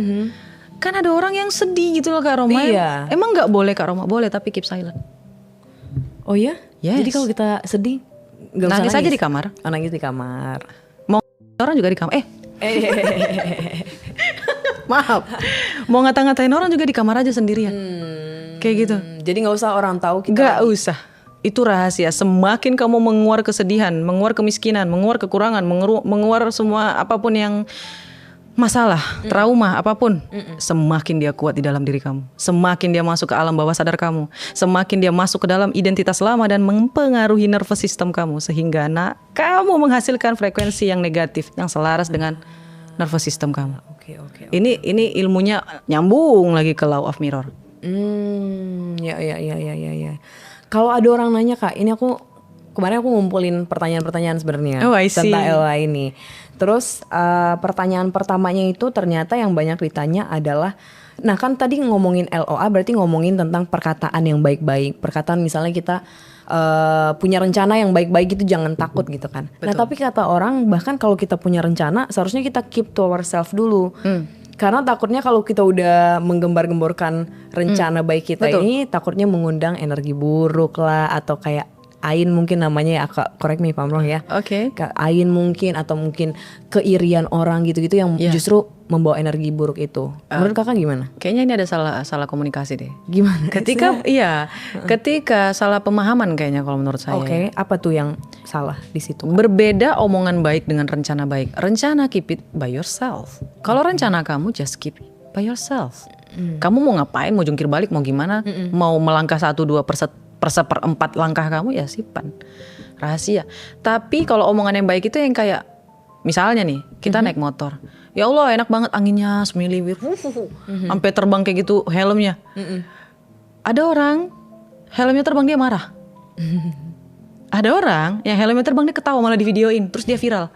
Kan ada orang yang sedih gitu loh Kak Roma. Iya. Emang nggak boleh Kak Roma? Boleh, tapi keep silent. Oh ya? Yes. Jadi kalau kita sedih nggak usah nangis aja di kamar. Oh, nangis di kamar. Mau orang juga di kamar. Maaf, mau ngata-ngatain orang juga di kamar aja sendirian. Kayak gitu. Jadi nggak usah orang tahu kita. Nggak usah. Itu rahasia. Semakin kamu menguar kesedihan, menguar kemiskinan, menguar kekurangan, menguar semua apapun yang masalah, trauma, apapun, semakin dia kuat di dalam diri kamu. Semakin dia masuk ke alam bawah sadar kamu. Semakin dia masuk ke dalam identitas lama dan mempengaruhi nervous system kamu. Sehingga kamu menghasilkan frekuensi yang negatif, yang selaras dengan nervous system kamu. Oke. Ini ilmunya nyambung lagi ke law of mirror. Ya. Kalau ada orang nanya Kak, ini kemarin aku ngumpulin pertanyaan-pertanyaan sebenarnya tentang LOA ini. Terus pertanyaan pertamanya itu ternyata yang banyak ditanya adalah, nah kan tadi ngomongin LOA berarti ngomongin tentang perkataan yang baik-baik. Perkataan misalnya kita punya rencana yang baik-baik itu jangan takut gitu kan. Betul. Nah tapi kata orang bahkan kalau kita punya rencana seharusnya kita keep to ourselves dulu. Karena takutnya kalau kita udah menggembar-gemborkan rencana baik kita ini, takutnya mengundang energi buruk lah, atau kayak Ain mungkin namanya ya, correct me if I'm wrong ya. Oke. Ain mungkin, atau mungkin keirian orang gitu-gitu yang justru membawa energi buruk itu. Menurut kakak gimana? Kayaknya ini ada salah komunikasi deh. Gimana? Ketika salah pemahaman kayaknya kalau menurut saya. Oke, apa tuh yang salah di situ? Berbeda omongan baik dengan rencana baik. Rencana keep it by yourself. Kalau rencana kamu just keep it by yourself. Kamu mau ngapain? Mau jungkir balik? Mau gimana? Mau melangkah 1-2 per seperempat langkah kamu ya simpan. Rahasia. Tapi kalau omongan yang baik itu yang kayak misalnya nih kita naik motor. Ya Allah enak banget anginnya semiliwir. Sampai terbang kayak gitu helmnya. Ada orang helmnya terbang dia marah. Ada orang yang helmnya terbang dia ketawa malah di videoin terus dia viral.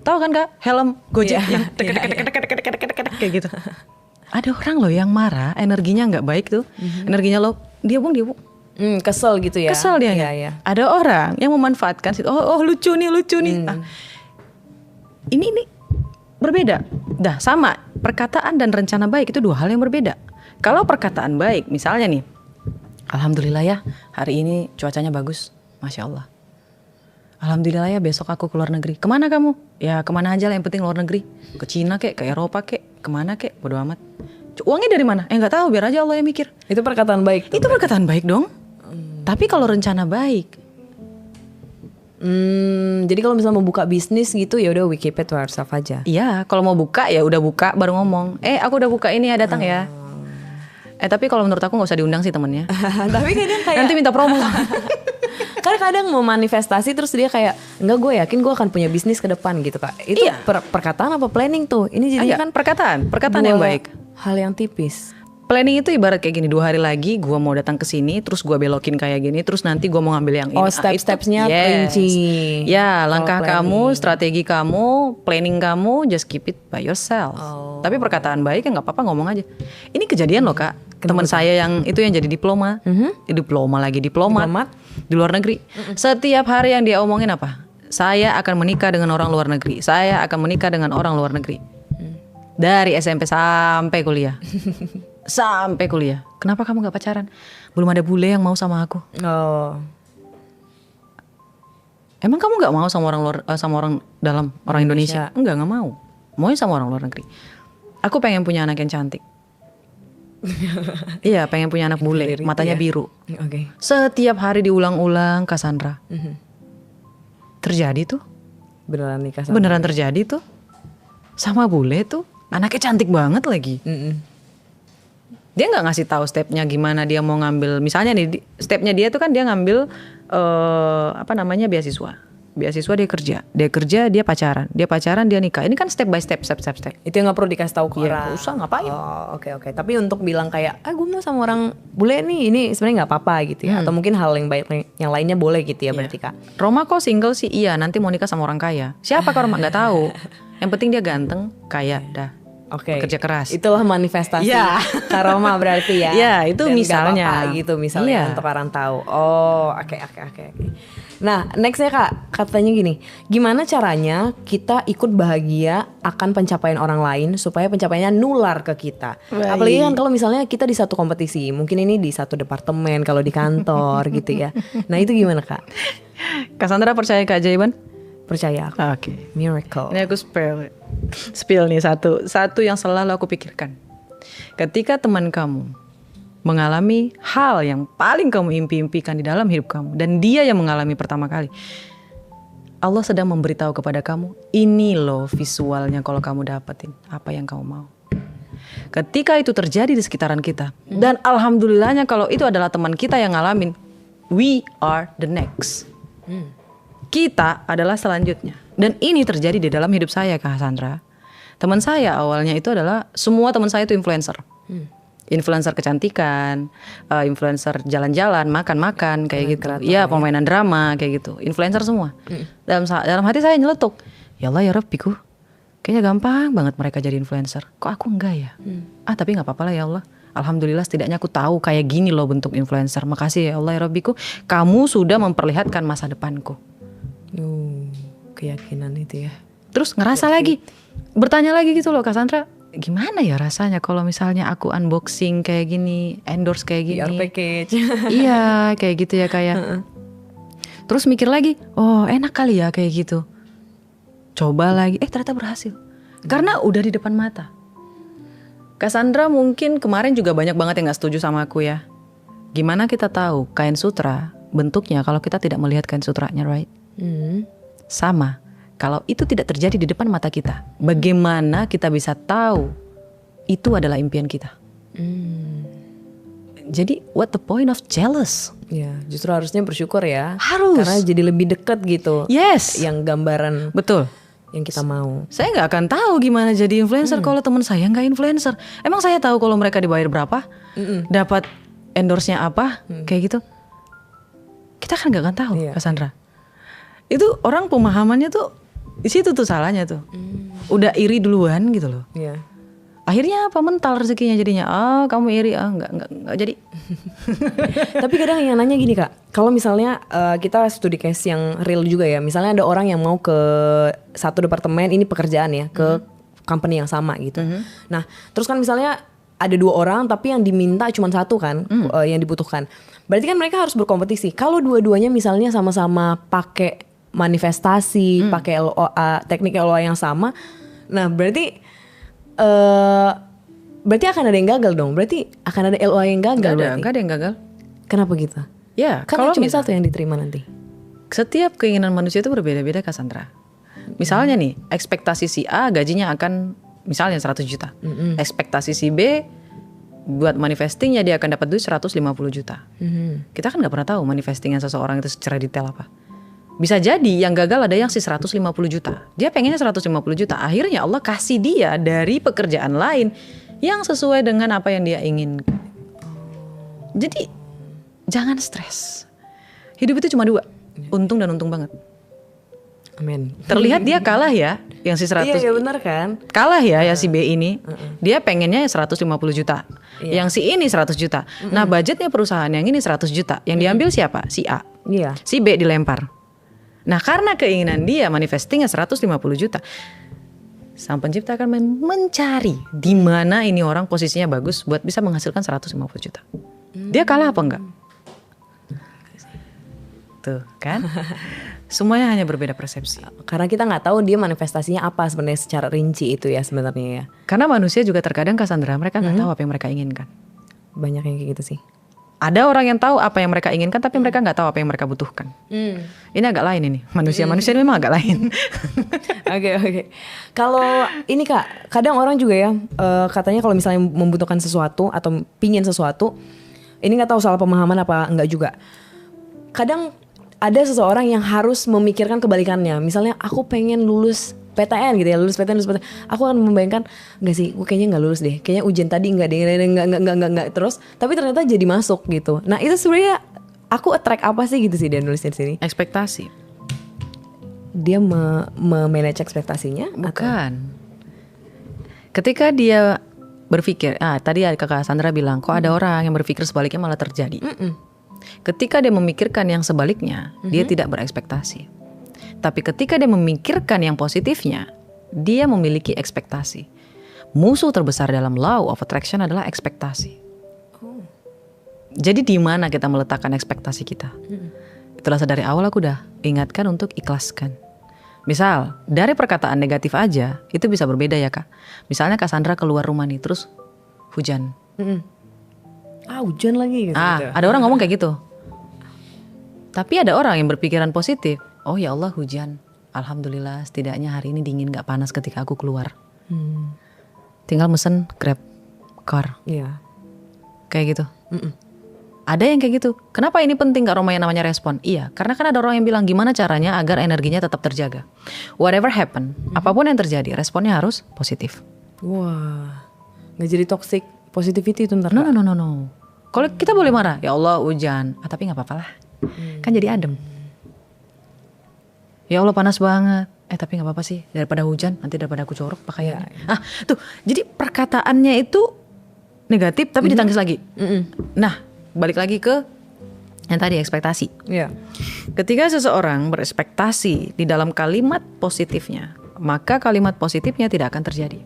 Tahu kan Kak helm Gojek yang kayak gitu. Ada orang loh yang marah energinya nggak baik tuh. Energinya low dia buang. Kesel gitu ya. Kesel dia ya. Ada orang yang memanfaatkan situ. Oh lucu nih. Ini berbeda. Dah sama. Perkataan dan rencana baik itu dua hal yang berbeda. Kalau perkataan baik misalnya nih, alhamdulillah ya hari ini cuacanya bagus, masya Allah. Alhamdulillah ya besok aku ke luar negeri. Kemana kamu? Ya kemana aja lah yang penting luar negeri. Ke Cina kek, ke Eropa kek, kemana kek, bodo amat. Uangnya dari mana? Nggak tahu, biar aja Allah yang mikir. Itu perkataan baik tuh. Itu perkataan baik dong. Tapi kalau rencana baik, jadi kalau misalnya mau buka bisnis gitu ya udah we keep it to ourselves aja. Iya, kalau mau buka ya udah buka baru ngomong. Aku udah buka ini ya datang ya. Tapi kalau menurut aku nggak usah diundang sih temennya. Tapi kadang kayak nanti minta promo. Kan kadang mau manifestasi terus dia kayak enggak, gue yakin gue akan punya bisnis ke depan gitu Kak. Itu perkataan apa planning tuh? Ini jadinya kan perkataan yang baik. Hal yang tipis. Planning itu ibarat kayak gini, 2 hari lagi gue mau datang ke sini, terus gue belokin kayak gini, terus nanti gue mau ngambil yang ini. Step-stepsnya rinci. Ya, langkah kamu, strategi kamu, planning kamu, just keep it by yourself. Tapi perkataan baik ya nggak apa-apa ngomong aja. Ini kejadian loh Kak, teman saya yang itu yang jadi diplomat di luar negeri. Setiap hari yang dia omongin apa? Saya akan menikah dengan orang luar negeri. Saya akan menikah dengan orang luar negeri. Dari SMP sampai kuliah. Sampai kuliah. Kenapa kamu gak pacaran? Belum ada bule yang mau sama aku. Emang kamu gak mau sama orang luar, sama orang dalam, orang Indonesia? Enggak, gak mau. Maunya sama orang luar negeri. Aku pengen punya anak yang cantik. Iya, pengen punya anak bule, matanya biru. Setiap hari diulang-ulang Cassandra. Terjadi tuh. Beneran nikah sama beneran terjadi tuh. Sama bule tuh. Anaknya cantik banget lagi. Dia nggak ngasih tahu stepnya gimana dia mau ngambil. Misalnya nih stepnya dia tuh kan dia ngambil beasiswa. beasiswa dia kerja dia pacaran dia nikah. Ini kan step by step. Itu yang nggak perlu dikasih tahu ke orang. Gak usah, ngapain. Oh, oke. Tapi untuk bilang kayak, gue mau sama orang bule nih, ini sebenarnya nggak apa-apa gitu ya. Atau mungkin hal yang baik yang lainnya boleh gitu ya berarti Kak. Roma kok single sih? Iya, nanti mau nikah sama orang kaya. Siapa Kak Roma? Nggak tahu. Yang penting dia ganteng, kaya, dah. Oke. Kerja keras. Itulah manifestasi Kak Roma berarti ya. Iya, itu dan misalnya. Gak apa-apa gitu misalnya untuk orang tahu. Oh, oke. Nah, nextnya Kak, katanya gini, gimana caranya kita ikut bahagia akan pencapaian orang lain supaya pencapaiannya nular ke kita. Baik. Apalagi kan kalau misalnya kita di satu kompetisi, mungkin ini di satu departemen, kalau di kantor gitu ya. Nah itu gimana Kak? Cassandra percaya keajaiban? Percaya aku. Oke. Miracle. Ini aku spill nih satu yang selalu aku pikirkan. Ketika teman kamu mengalami hal yang paling kamu impikan di dalam hidup kamu dan dia yang mengalami pertama kali, Allah sedang memberitahu kepada kamu, ini loh visualnya kalau kamu dapetin apa yang kamu mau. Ketika itu terjadi di sekitaran kita, dan alhamdulillahnya kalau itu adalah teman kita yang ngalamin, we are the next. Kita adalah selanjutnya. Dan ini terjadi di dalam hidup saya Kak Sandra. Teman saya awalnya itu adalah, semua teman saya itu influencer. Influencer kecantikan, influencer jalan-jalan, makan-makan kayak gitu. Iya, pemainan drama kayak gitu. Influencer semua. Dalam hati saya nyeletuk, ya Allah ya Rabbiku, kayaknya gampang banget mereka jadi influencer. Kok aku enggak ya? Tapi nggak apa-apa lah ya Allah. Alhamdulillah setidaknya aku tahu kayak gini loh bentuk influencer. Makasih ya Allah ya Rabbiku, kamu sudah memperlihatkan masa depanku. Keyakinan itu ya. Terus ngerasa lagi, bertanya lagi gitu loh Kak Sandra, gimana ya rasanya kalau misalnya aku unboxing kayak gini, endorse kayak gini, PR package. Iya kayak gitu ya kayak. Terus mikir lagi, oh enak kali ya kayak gitu. Coba lagi, ternyata berhasil. Karena udah di depan mata. Cassandra mungkin kemarin juga banyak banget yang gak setuju sama aku ya. Gimana kita tahu kain sutra bentuknya kalau kita tidak melihat kain sutranya, right? Sama. Kalau itu tidak terjadi di depan mata kita, bagaimana kita bisa tahu itu adalah impian kita? Jadi what the point of jealous? Ya, justru harusnya bersyukur ya. Harus. Karena jadi lebih dekat gitu. Yes. Yang gambaran. Betul. Yang kita mau. Saya nggak akan tahu gimana jadi influencer kalau teman saya nggak influencer. Emang saya tahu kalau mereka dibayar berapa, dapat endorse-nya apa, kayak gitu. Kita kan nggak akan tahu, Cassandra. Itu orang pemahamannya tuh di situ tuh salahnya tuh. Udah iri duluan gitu loh. Iya. Akhirnya apa, mental rezekinya jadinya. Kamu iri, enggak jadi. Tapi kadang yang nanya gini Kak, kalau misalnya kita studi case yang real juga ya, misalnya ada orang yang mau ke satu departemen, ini pekerjaan ya, ke company yang sama gitu. Nah, terus kan misalnya ada 2 orang tapi yang diminta cuma 1 kan, yang dibutuhkan. Berarti kan mereka harus berkompetisi. Kalau dua-duanya misalnya sama-sama pakai manifestasi, pakai LOA, teknik LOA yang sama, nah berarti akan ada yang gagal dong. Berarti akan ada LOA yang gagal. Enggak ada yang gagal. Kenapa gitu? Ya, kan cuma 1 yang diterima nanti. Setiap keinginan manusia itu berbeda-beda Cassandra. Misalnya nih, ekspektasi si A gajinya akan misalnya 100 juta. Ekspektasi si B buat manifestingnya dia akan dapat duit 150 juta. Kita kan gak pernah tahu manifestingnya seseorang itu secara detail apa. Bisa jadi yang gagal ada yang si 150 juta. Dia pengennya 150 juta. Akhirnya Allah kasih dia dari pekerjaan lain yang sesuai dengan apa yang dia ingin. Jadi jangan stres. Hidup itu cuma 2. Untung dan untung banget. Amin. Terlihat dia kalah ya, yang si 100. Iya benar kan? Kalah ya si B ini. Dia pengennya 150 juta. Yang si ini 100 juta. Nah, budgetnya perusahaan yang ini 100 juta. Yang diambil siapa? Si A. Iya. Si B dilempar. Nah, karena keinginan dia manifestingnya 150 juta. Sang pencipta akan mencari di mana ini orang posisinya bagus buat bisa menghasilkan 150 juta. Dia kalah apa enggak? Tuh kan? Semuanya hanya berbeda persepsi. Karena kita nggak tahu dia manifestasinya apa sebenarnya secara rinci itu ya sebenarnya ya. Karena manusia juga terkadang Cassandra, mereka nggak tahu apa yang mereka inginkan. Banyak yang kayak gitu sih. Ada orang yang tahu apa yang mereka inginkan, tapi mereka nggak tahu apa yang mereka butuhkan. Ini agak lain ini. Manusia ini memang agak lain. Oke. Kalau ini Kak, kadang orang juga ya katanya kalau misalnya membutuhkan sesuatu atau pingin sesuatu, ini nggak tahu salah pemahaman apa enggak juga. Kadang ada seseorang yang harus memikirkan kebalikannya. Misalnya aku pengen lulus PTN gitu ya, lulus PTN. Aku akan membayangkan, enggak sih, gue kayaknya nggak lulus deh. Kayaknya ujian tadi enggak terus. Tapi ternyata jadi masuk gitu. Nah itu sebenarnya aku attract apa sih gitu sih dia nulisnya di sini? Ekspektasi. Dia manage ekspektasinya? Bukan. Ketika dia berpikir, tadi kakak Sandra bilang, kok ada orang yang berpikir sebaliknya malah terjadi. Ketika dia memikirkan yang sebaliknya, dia tidak berekspektasi. Tapi ketika dia memikirkan yang positifnya, dia memiliki ekspektasi. Musuh terbesar dalam law of attraction adalah ekspektasi. Jadi di mana kita meletakkan ekspektasi kita? Itulah dari awal aku udah ingatkan untuk ikhlaskan. Misal, dari perkataan negatif aja, itu bisa berbeda ya Kak. Misalnya Kak Sandra keluar rumah nih, terus hujan. Hujan lagi gitu. Ada orang ngomong kayak gitu. Tapi ada orang yang berpikiran positif. Oh ya Allah hujan. Alhamdulillah setidaknya hari ini dingin gak panas ketika aku keluar. Tinggal mesen Grab car. Iya. Kayak gitu. Ada yang kayak gitu. Kenapa ini penting Kak Roma yang namanya respon? Iya, karena kan ada orang yang bilang gimana caranya agar energinya tetap terjaga. Whatever happen, apapun yang terjadi, responnya harus positif. Wah, gak jadi toxic positivity itu ntar. No. Kalau kita boleh marah, ya Allah hujan, tapi gak apa-apa lah. Kan jadi adem. Ya Allah panas banget, tapi gak apa-apa sih. Daripada hujan, nanti daripada aku jorok pakaiannya. Tuh, jadi perkataannya itu negatif tapi ditangkis lagi. Nah, balik lagi ke yang tadi ekspektasi. Ketika seseorang berekspektasi di dalam kalimat positifnya, maka kalimat positifnya tidak akan terjadi.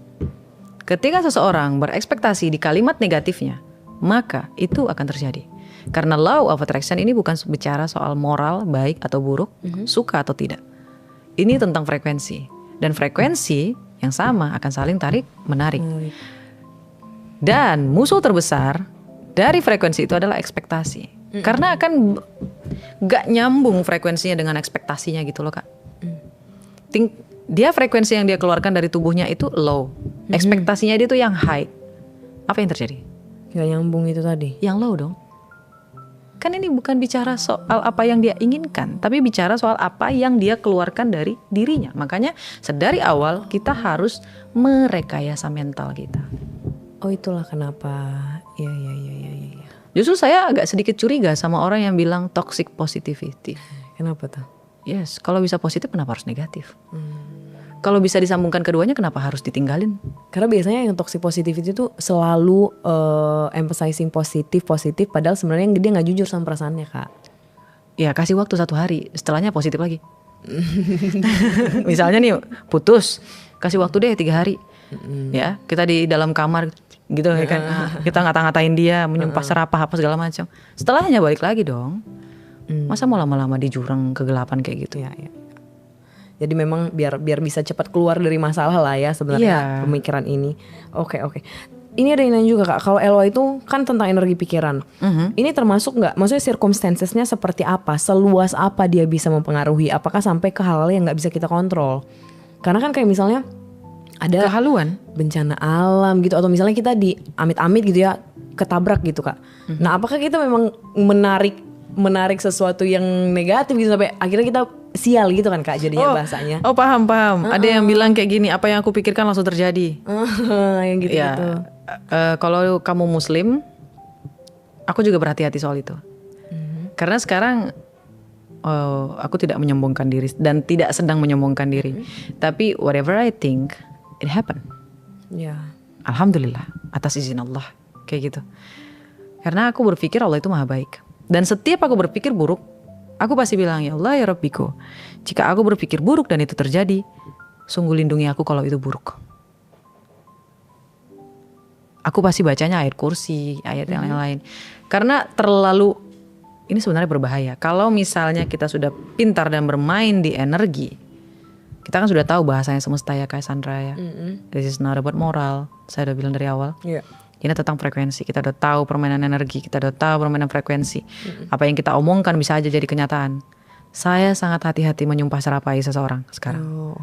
Ketika seseorang berekspektasi di kalimat negatifnya, maka itu akan terjadi. Karena law of attraction ini bukan bicara soal moral baik atau buruk, suka atau tidak. Ini tentang frekuensi. Dan frekuensi yang sama akan saling tarik menarik. Dan musuh terbesar dari frekuensi itu adalah ekspektasi. Karena akan gak nyambung frekuensinya dengan ekspektasinya gitu loh Kak. Dia frekuensi yang dia keluarkan dari tubuhnya itu low. Ekspektasinya dia tuh yang high. Apa yang terjadi? Gak nyambung itu tadi. Yang low dong. Kan ini bukan bicara soal apa yang dia inginkan, tapi bicara soal apa yang dia keluarkan dari dirinya. Makanya sedari awal kita harus merekayasa mental kita. Oh itulah kenapa. Iya. Justru saya agak sedikit curiga sama orang yang bilang toxic positivity. Kenapa tuh? Yes, kalau bisa positif kenapa harus negatif? Kalau bisa disambungkan keduanya kenapa harus ditinggalin? Karena biasanya yang toxic positivity itu selalu emphasizing positif padahal sebenarnya dia nggak jujur sama perasaannya Kak. Ya kasih waktu 1 hari, setelahnya positif lagi. Misalnya nih putus, kasih waktu deh 3 hari. Ya kita di dalam kamar gitu kan, kita ngata-ngatain dia, menyumpah serapah apa segala macam. Setelahnya balik lagi dong. Masa mau lama-lama di jurang kegelapan kayak gitu? Ya. Jadi memang biar bisa cepat keluar dari masalah lah ya sebenarnya pemikiran ini. Oke. Ini ada yang nanya juga Kak, kalau LO itu kan tentang energi pikiran. Ini termasuk nggak? Maksudnya circumstancesnya seperti apa? Seluas apa dia bisa mempengaruhi? Apakah sampai ke hal-hal yang nggak bisa kita kontrol? Karena kan kayak misalnya ada kehaluan, bencana alam gitu, atau misalnya kita di amit-amit gitu ya ketabrak gitu Kak. Nah apakah kita memang menarik sesuatu yang negatif gitu sampai akhirnya kita sial gitu kan Kak jadinya bahasanya. Oh paham. Ada yang bilang kayak gini, apa yang aku pikirkan langsung terjadi. Yang gitu-gitu. Kalau kamu muslim, aku juga berhati-hati soal itu. Karena sekarang aku tidak menyombongkan diri dan tidak sedang menyombongkan diri. Tapi whatever I think, it happen. Alhamdulillah atas izin Allah kayak gitu. Karena aku berpikir Allah itu maha baik. Dan setiap aku berpikir buruk, aku pasti bilang ya Allah ya Rabbiku, jika aku berpikir buruk dan itu terjadi, sungguh lindungi aku kalau itu buruk. Aku pasti bacanya ayat kursi, ayat yang lain. Karena terlalu, ini sebenarnya berbahaya. Kalau misalnya kita sudah pintar dan bermain di energi, kita kan sudah tahu bahasanya semesta ya Kak Sandra ya. This is not about moral, saya udah bilang dari awal. Ini tentang frekuensi. Kita udah tahu permainan energi, kita udah tahu permainan frekuensi. Apa yang kita omongkan bisa aja jadi kenyataan. Saya sangat hati-hati menyumpah serapai seseorang sekarang.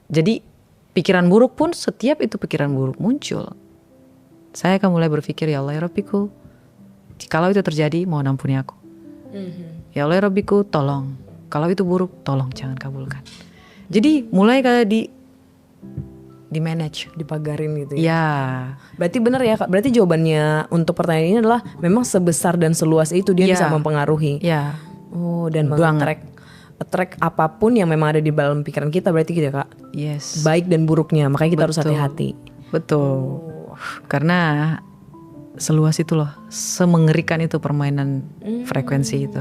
Jadi pikiran buruk pun setiap itu pikiran buruk muncul, saya akan mulai berpikir ya Allah ya Rabbiku, kalau itu terjadi mohon ampuni aku. Ya Allah Rabbiku, tolong. Kalau itu buruk, tolong jangan kabulkan. Jadi mulai kayak di manage, dipagarin gitu ya. Ya. Berarti benar ya Kak. Berarti jawabannya untuk pertanyaan ini adalah memang sebesar dan seluas itu dia bisa mempengaruhi. Ya. Oh, dan track apapun yang memang ada di dalam pikiran kita berarti gitu ya Kak. Yes. Baik dan buruknya, makanya kita harus hati-hati. Betul. Karena seluas itu loh, semengerikan itu permainan frekuensi itu.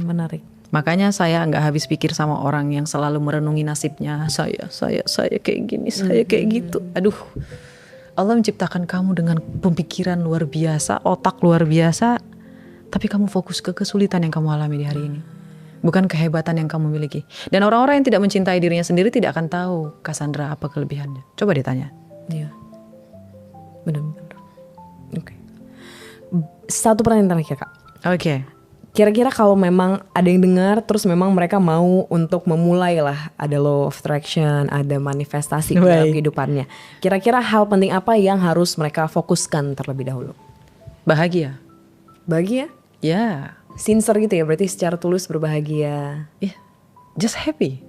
Menarik. Makanya saya nggak habis pikir sama orang yang selalu merenungi nasibnya. Saya kayak gini, saya kayak gitu. Aduh, Allah menciptakan kamu dengan pemikiran luar biasa, otak luar biasa, tapi kamu fokus ke kesulitan yang kamu alami di hari ini, bukan kehebatan yang kamu miliki. Dan orang-orang yang tidak mencintai dirinya sendiri tidak akan tahu Cassandra apa kelebihannya. Coba ditanya. Iya, benar-benar. Oke. Satu pertanyaan terakhir Kak. Oke. Kira-kira kalau memang ada yang dengar terus memang mereka mau untuk memulai lah, ada law of attraction, ada manifestasi dalam kehidupannya. Kira-kira hal penting apa yang harus mereka fokuskan terlebih dahulu? Bahagia. Bahagia? Ya. Sincere gitu ya, berarti secara tulus berbahagia. Yeah. Just happy.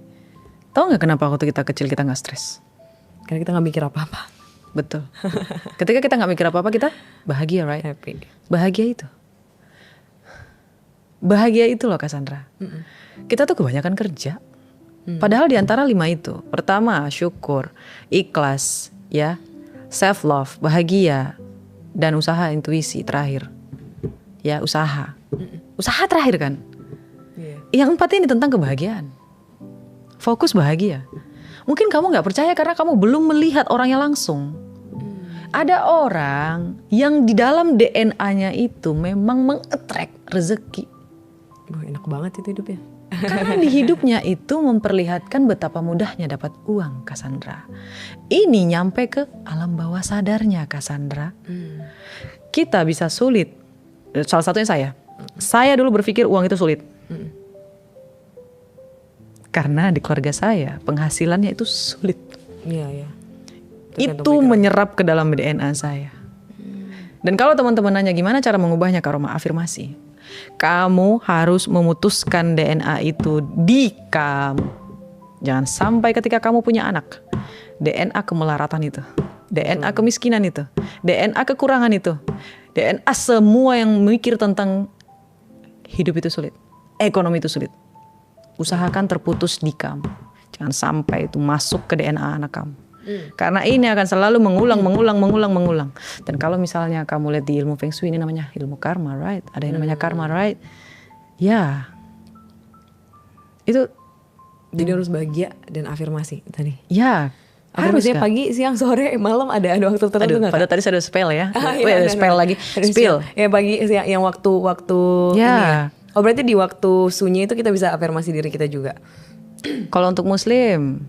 Tahu nggak kenapa waktu kita kecil kita nggak stres? Karena kita nggak mikir apa-apa. Betul. Ketika kita nggak mikir apa-apa kita bahagia, right? Happy. Bahagia itu loh Cassandra. Kita tuh kebanyakan kerja. Padahal di antara 5 itu, pertama syukur, ikhlas, ya, self love, bahagia, dan usaha intuisi terakhir. Ya, usaha. Usaha terakhir kan. Yang 4 ini tentang kebahagiaan. Fokus bahagia. Mungkin kamu nggak percaya karena kamu belum melihat orangnya langsung. Ada orang yang di dalam DNA-nya itu memang meng-attract rezeki. Wah, enak banget itu hidupnya. Karena di hidupnya itu memperlihatkan betapa mudahnya dapat uang, Cassandra. Ini nyampe ke alam bawah sadarnya, Cassandra. Kita bisa sulit. Salah satunya saya. Saya dulu berpikir uang itu sulit. Karena di keluarga saya penghasilannya itu sulit. Iya. Itu menyerap ke dalam DNA saya. Dan kalau teman-teman nanya gimana cara mengubahnya ke aroma afirmasi, kamu harus memutuskan DNA itu di kamu. Jangan sampai ketika kamu punya anak, DNA kemelaratan itu, DNA kemiskinan itu, DNA kekurangan itu, DNA semua yang mikir tentang hidup itu sulit, ekonomi itu sulit. Usahakan terputus di kamu. Jangan sampai itu masuk ke DNA anak kamu. Karena ini akan selalu mengulang. Dan kalau misalnya kamu lihat di ilmu Feng Shui, ini namanya ilmu karma, right? Ada yang namanya karma, right? Ya. Itu. Jadi harus bahagia dan afirmasi tadi. Ya. Afirmasinya pagi, siang, sore, malam ada waktu tertentu nggak? Pada tadi ada spell ya. Ada spell lagi. Spill. Ya pagi, siang, yang waktu ya. Ini ya. Oh berarti di waktu sunyi itu kita bisa afirmasi diri kita juga. Kalau untuk Muslim,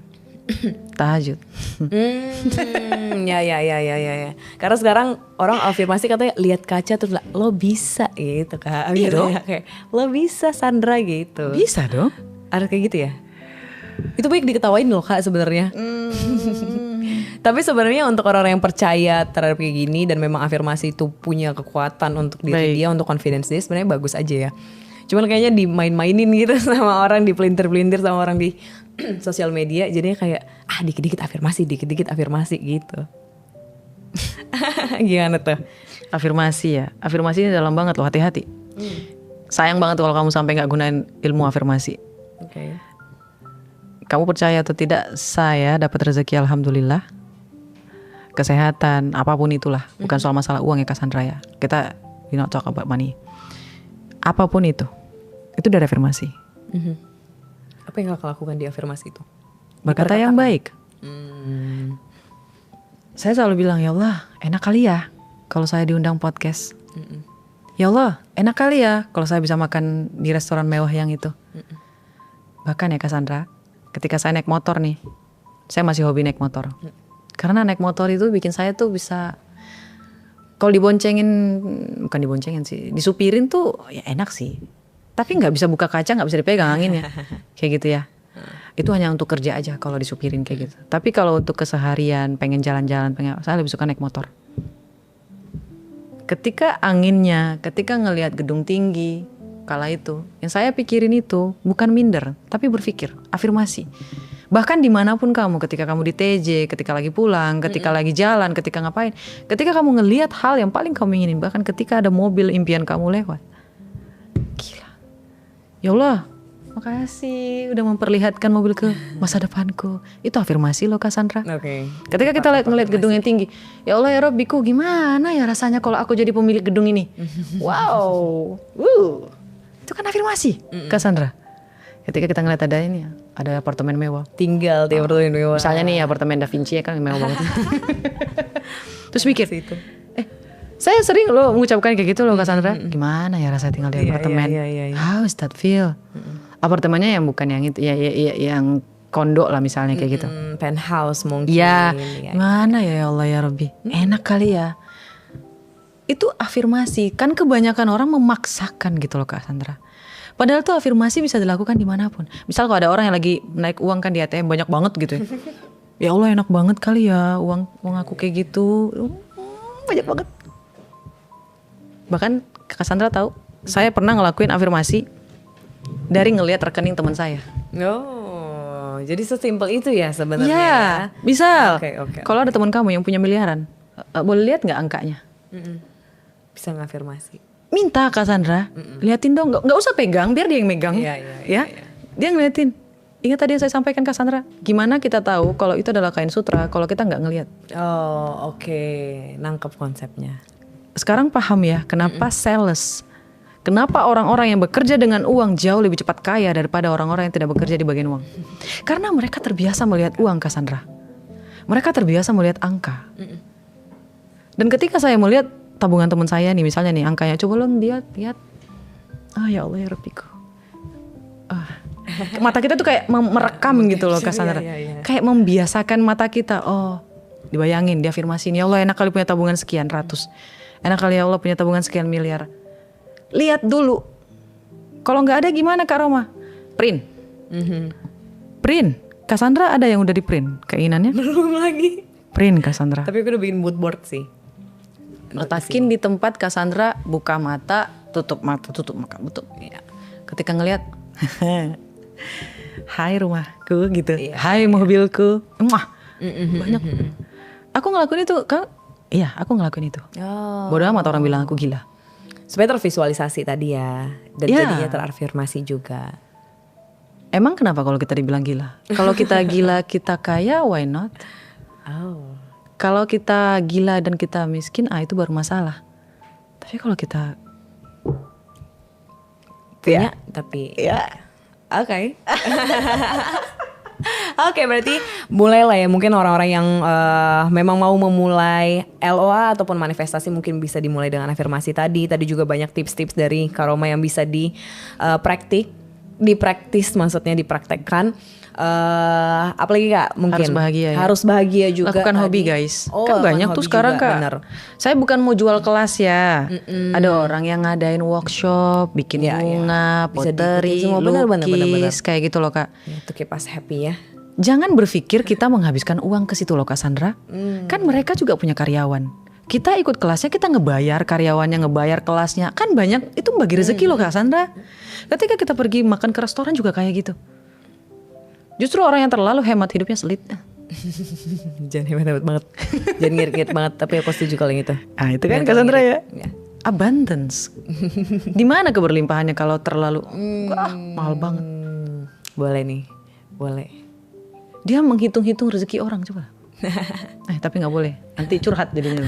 tahajud. Ya. Karena sekarang orang afirmasi katanya lihat kaca terus lo bisa gitu Kak. Iya dong. Kayak, lo bisa Sandra gitu. Bisa dong. Harus kayak gitu ya. Itu baik diketawain loh Kak sebenarnya. Tapi sebenarnya untuk orang-orang yang percaya terhadap kayak gini dan memang afirmasi itu punya kekuatan untuk diri dia, untuk confidence dia, sebenarnya bagus aja ya. Cuman kayaknya dimain-mainin gitu sama orang, dipelintir-pelintir sama orang di sosial media, jadinya kayak dikit-dikit afirmasi gitu. Gimana tuh? Afirmasi ya. Afirmasi ini dalam banget loh, hati-hati. Sayang banget kalau kamu sampai gak gunain ilmu afirmasi. Oke. Kamu percaya atau tidak, saya dapat rezeki alhamdulillah. Kesehatan, apapun itulah. Bukan soal masalah uang ya Cassandra ya. Kita we not talk about money. Apapun itu dari afirmasi. Apa yang kakak lakukan di afirmasi itu? Berkata yang baik. Saya selalu bilang, ya Allah enak kali ya kalau saya diundang podcast. Ya Allah enak kali ya kalau saya bisa makan di restoran mewah yang itu. Bahkan ya Cassandra, ketika saya naik motor nih, saya masih hobi naik motor. Karena naik motor itu bikin saya tuh bisa, kalau bukan diboncengin sih, disupirin tuh ya enak sih. Tapi nggak bisa buka kaca, nggak bisa dipegang anginnya, kayak gitu ya. Itu hanya untuk kerja aja kalau disupirin kayak gitu. Tapi kalau untuk keseharian, pengen jalan-jalan, saya lebih suka naik motor. Ketika anginnya, ketika ngelihat gedung tinggi, kala itu. Yang saya pikirin itu bukan minder, tapi berpikir, afirmasi. Bahkan dimanapun kamu, ketika kamu di TJ, ketika lagi pulang, ketika lagi jalan, ketika ngapain, ketika kamu ngelihat hal yang paling kamu inginin, bahkan ketika ada mobil impian kamu lewat, gila, ya Allah, makasih udah memperlihatkan mobil ke masa depanku. Itu afirmasi loh Kak Sandra. Ketika kita ngeliat gedung yang tinggi, ya Allah ya Robbiku, gimana ya rasanya kalau aku jadi pemilik gedung ini. Wow, itu kan afirmasi Kak Sandra. Ketika kita ngeliat ada ini, ada apartemen mewah, tinggal di apartemen mewah. Misalnya nih apartemen Da Vinci ya kan mewah banget. Terus mikir, saya sering loh mengucapkan kayak gitu loh Kak Sandra. Gimana ya rasanya tinggal di apartemen? How is that feel? Apartemennya yang bukan yang itu, ya yang kondo lah misalnya kayak gitu. Penthouse mungkin. Ya, mana ya Allah ya Robbi, enak kali ya. Itu afirmasi. Kan kebanyakan orang memaksakan gitu loh Kak Sandra. Padahal tuh afirmasi bisa dilakukan dimanapun. Misal kalau ada orang yang lagi naik uang kan di ATM banyak banget gitu ya. Ya Allah enak banget kali ya uang aku kayak gitu. Banyak banget. Bahkan Kak Sandra tahu, saya pernah ngelakuin afirmasi dari ngelihat rekening teman saya. Oh, jadi sesimpel itu ya sebenarnya. Ya, misal kalau ada teman kamu yang punya miliaran, boleh lihat nggak angkanya? Bisa ngafirmasi. Minta Kak Sandra, liatin dong, nggak usah pegang, biar dia yang megang, ya. Dia ngeliatin. Ingat tadi yang saya sampaikan Kak Sandra, gimana kita tahu kalau itu adalah kain sutra kalau kita nggak ngelihat? Oh, oke. Nangkep konsepnya. Sekarang paham ya, kenapa sales? Kenapa orang-orang yang bekerja dengan uang jauh lebih cepat kaya daripada orang-orang yang tidak bekerja di bagian uang? Karena mereka terbiasa melihat uang, Cassandra. Mereka terbiasa melihat angka. Dan ketika saya melihat tabungan teman saya nih, misalnya nih angkanya, coba lo lihat. Ah ya Allah ya Rabbiku. Mata kita tuh kayak merekam gitu loh, Cassandra. Kayak membiasakan mata kita. Oh, dibayangin, diafirmasiin, ya Allah enak kali punya tabungan sekian ratus. Enak kali ya Allah punya tabungan sekian miliar. Lihat dulu. Kalau nggak ada gimana Kak Roma? Print. Print. Cassandra ada yang udah di print keinginannya? Belum lagi. Print Cassandra. Tapi aku udah bikin mood board sih. Letakin di tempat Cassandra, buka mata, tutup mata, tutup. Ya. Ketika ngelihat, hai rumahku gitu, hai mobilku, banyak. Aku ngelakuin itu, iya aku ngelakuin itu. Bodoh amat orang bilang aku gila. Supaya tervisualisasi tadi ya, dan jadinya terafirmasi juga. Emang kenapa kalau kita dibilang gila? Kalau kita gila kita kaya, why not? Kalau kita gila dan kita miskin, itu baru masalah. Tapi kalau kita punya, tapi oke. Oke, berarti mulailah ya mungkin orang-orang yang memang mau memulai LOA ataupun manifestasi mungkin bisa dimulai dengan afirmasi tadi. Tadi juga banyak tips-tips dari Kak Roma yang bisa dipraktis maksudnya dipraktekkan. Apalagi Kak mungkin harus bahagia ya. Harus bahagia juga. Lakukan hobi guys. Kan banyak tuh sekarang juga, Kak. Bener. Saya bukan mau jual kelas ya. Ada orang yang ngadain workshop, bikin bunga, pottery, lukis, kayak gitu loh Kak. Itu kayak pas happy ya. Jangan berpikir kita menghabiskan uang ke situ loh Kak Sandra. Kan mereka juga punya karyawan. Kita ikut kelasnya, kita ngebayar karyawannya, ngebayar kelasnya. Kan banyak, itu bagi rezeki loh Kak Sandra. Ketika kita pergi makan ke restoran juga kayak gitu. Justru orang yang terlalu hemat hidupnya sulit. Jangan hemat banget. Jangan ngirit-ngirit banget. Tapi aku setuju kalau yang itu. Itu kan Kak Sandra ya. Abundance. Di mana keberlimpahannya kalau terlalu mahal banget. Boleh nih. Boleh. Dia menghitung-hitung rezeki orang coba. Tapi gak boleh. Nanti curhat jadinya.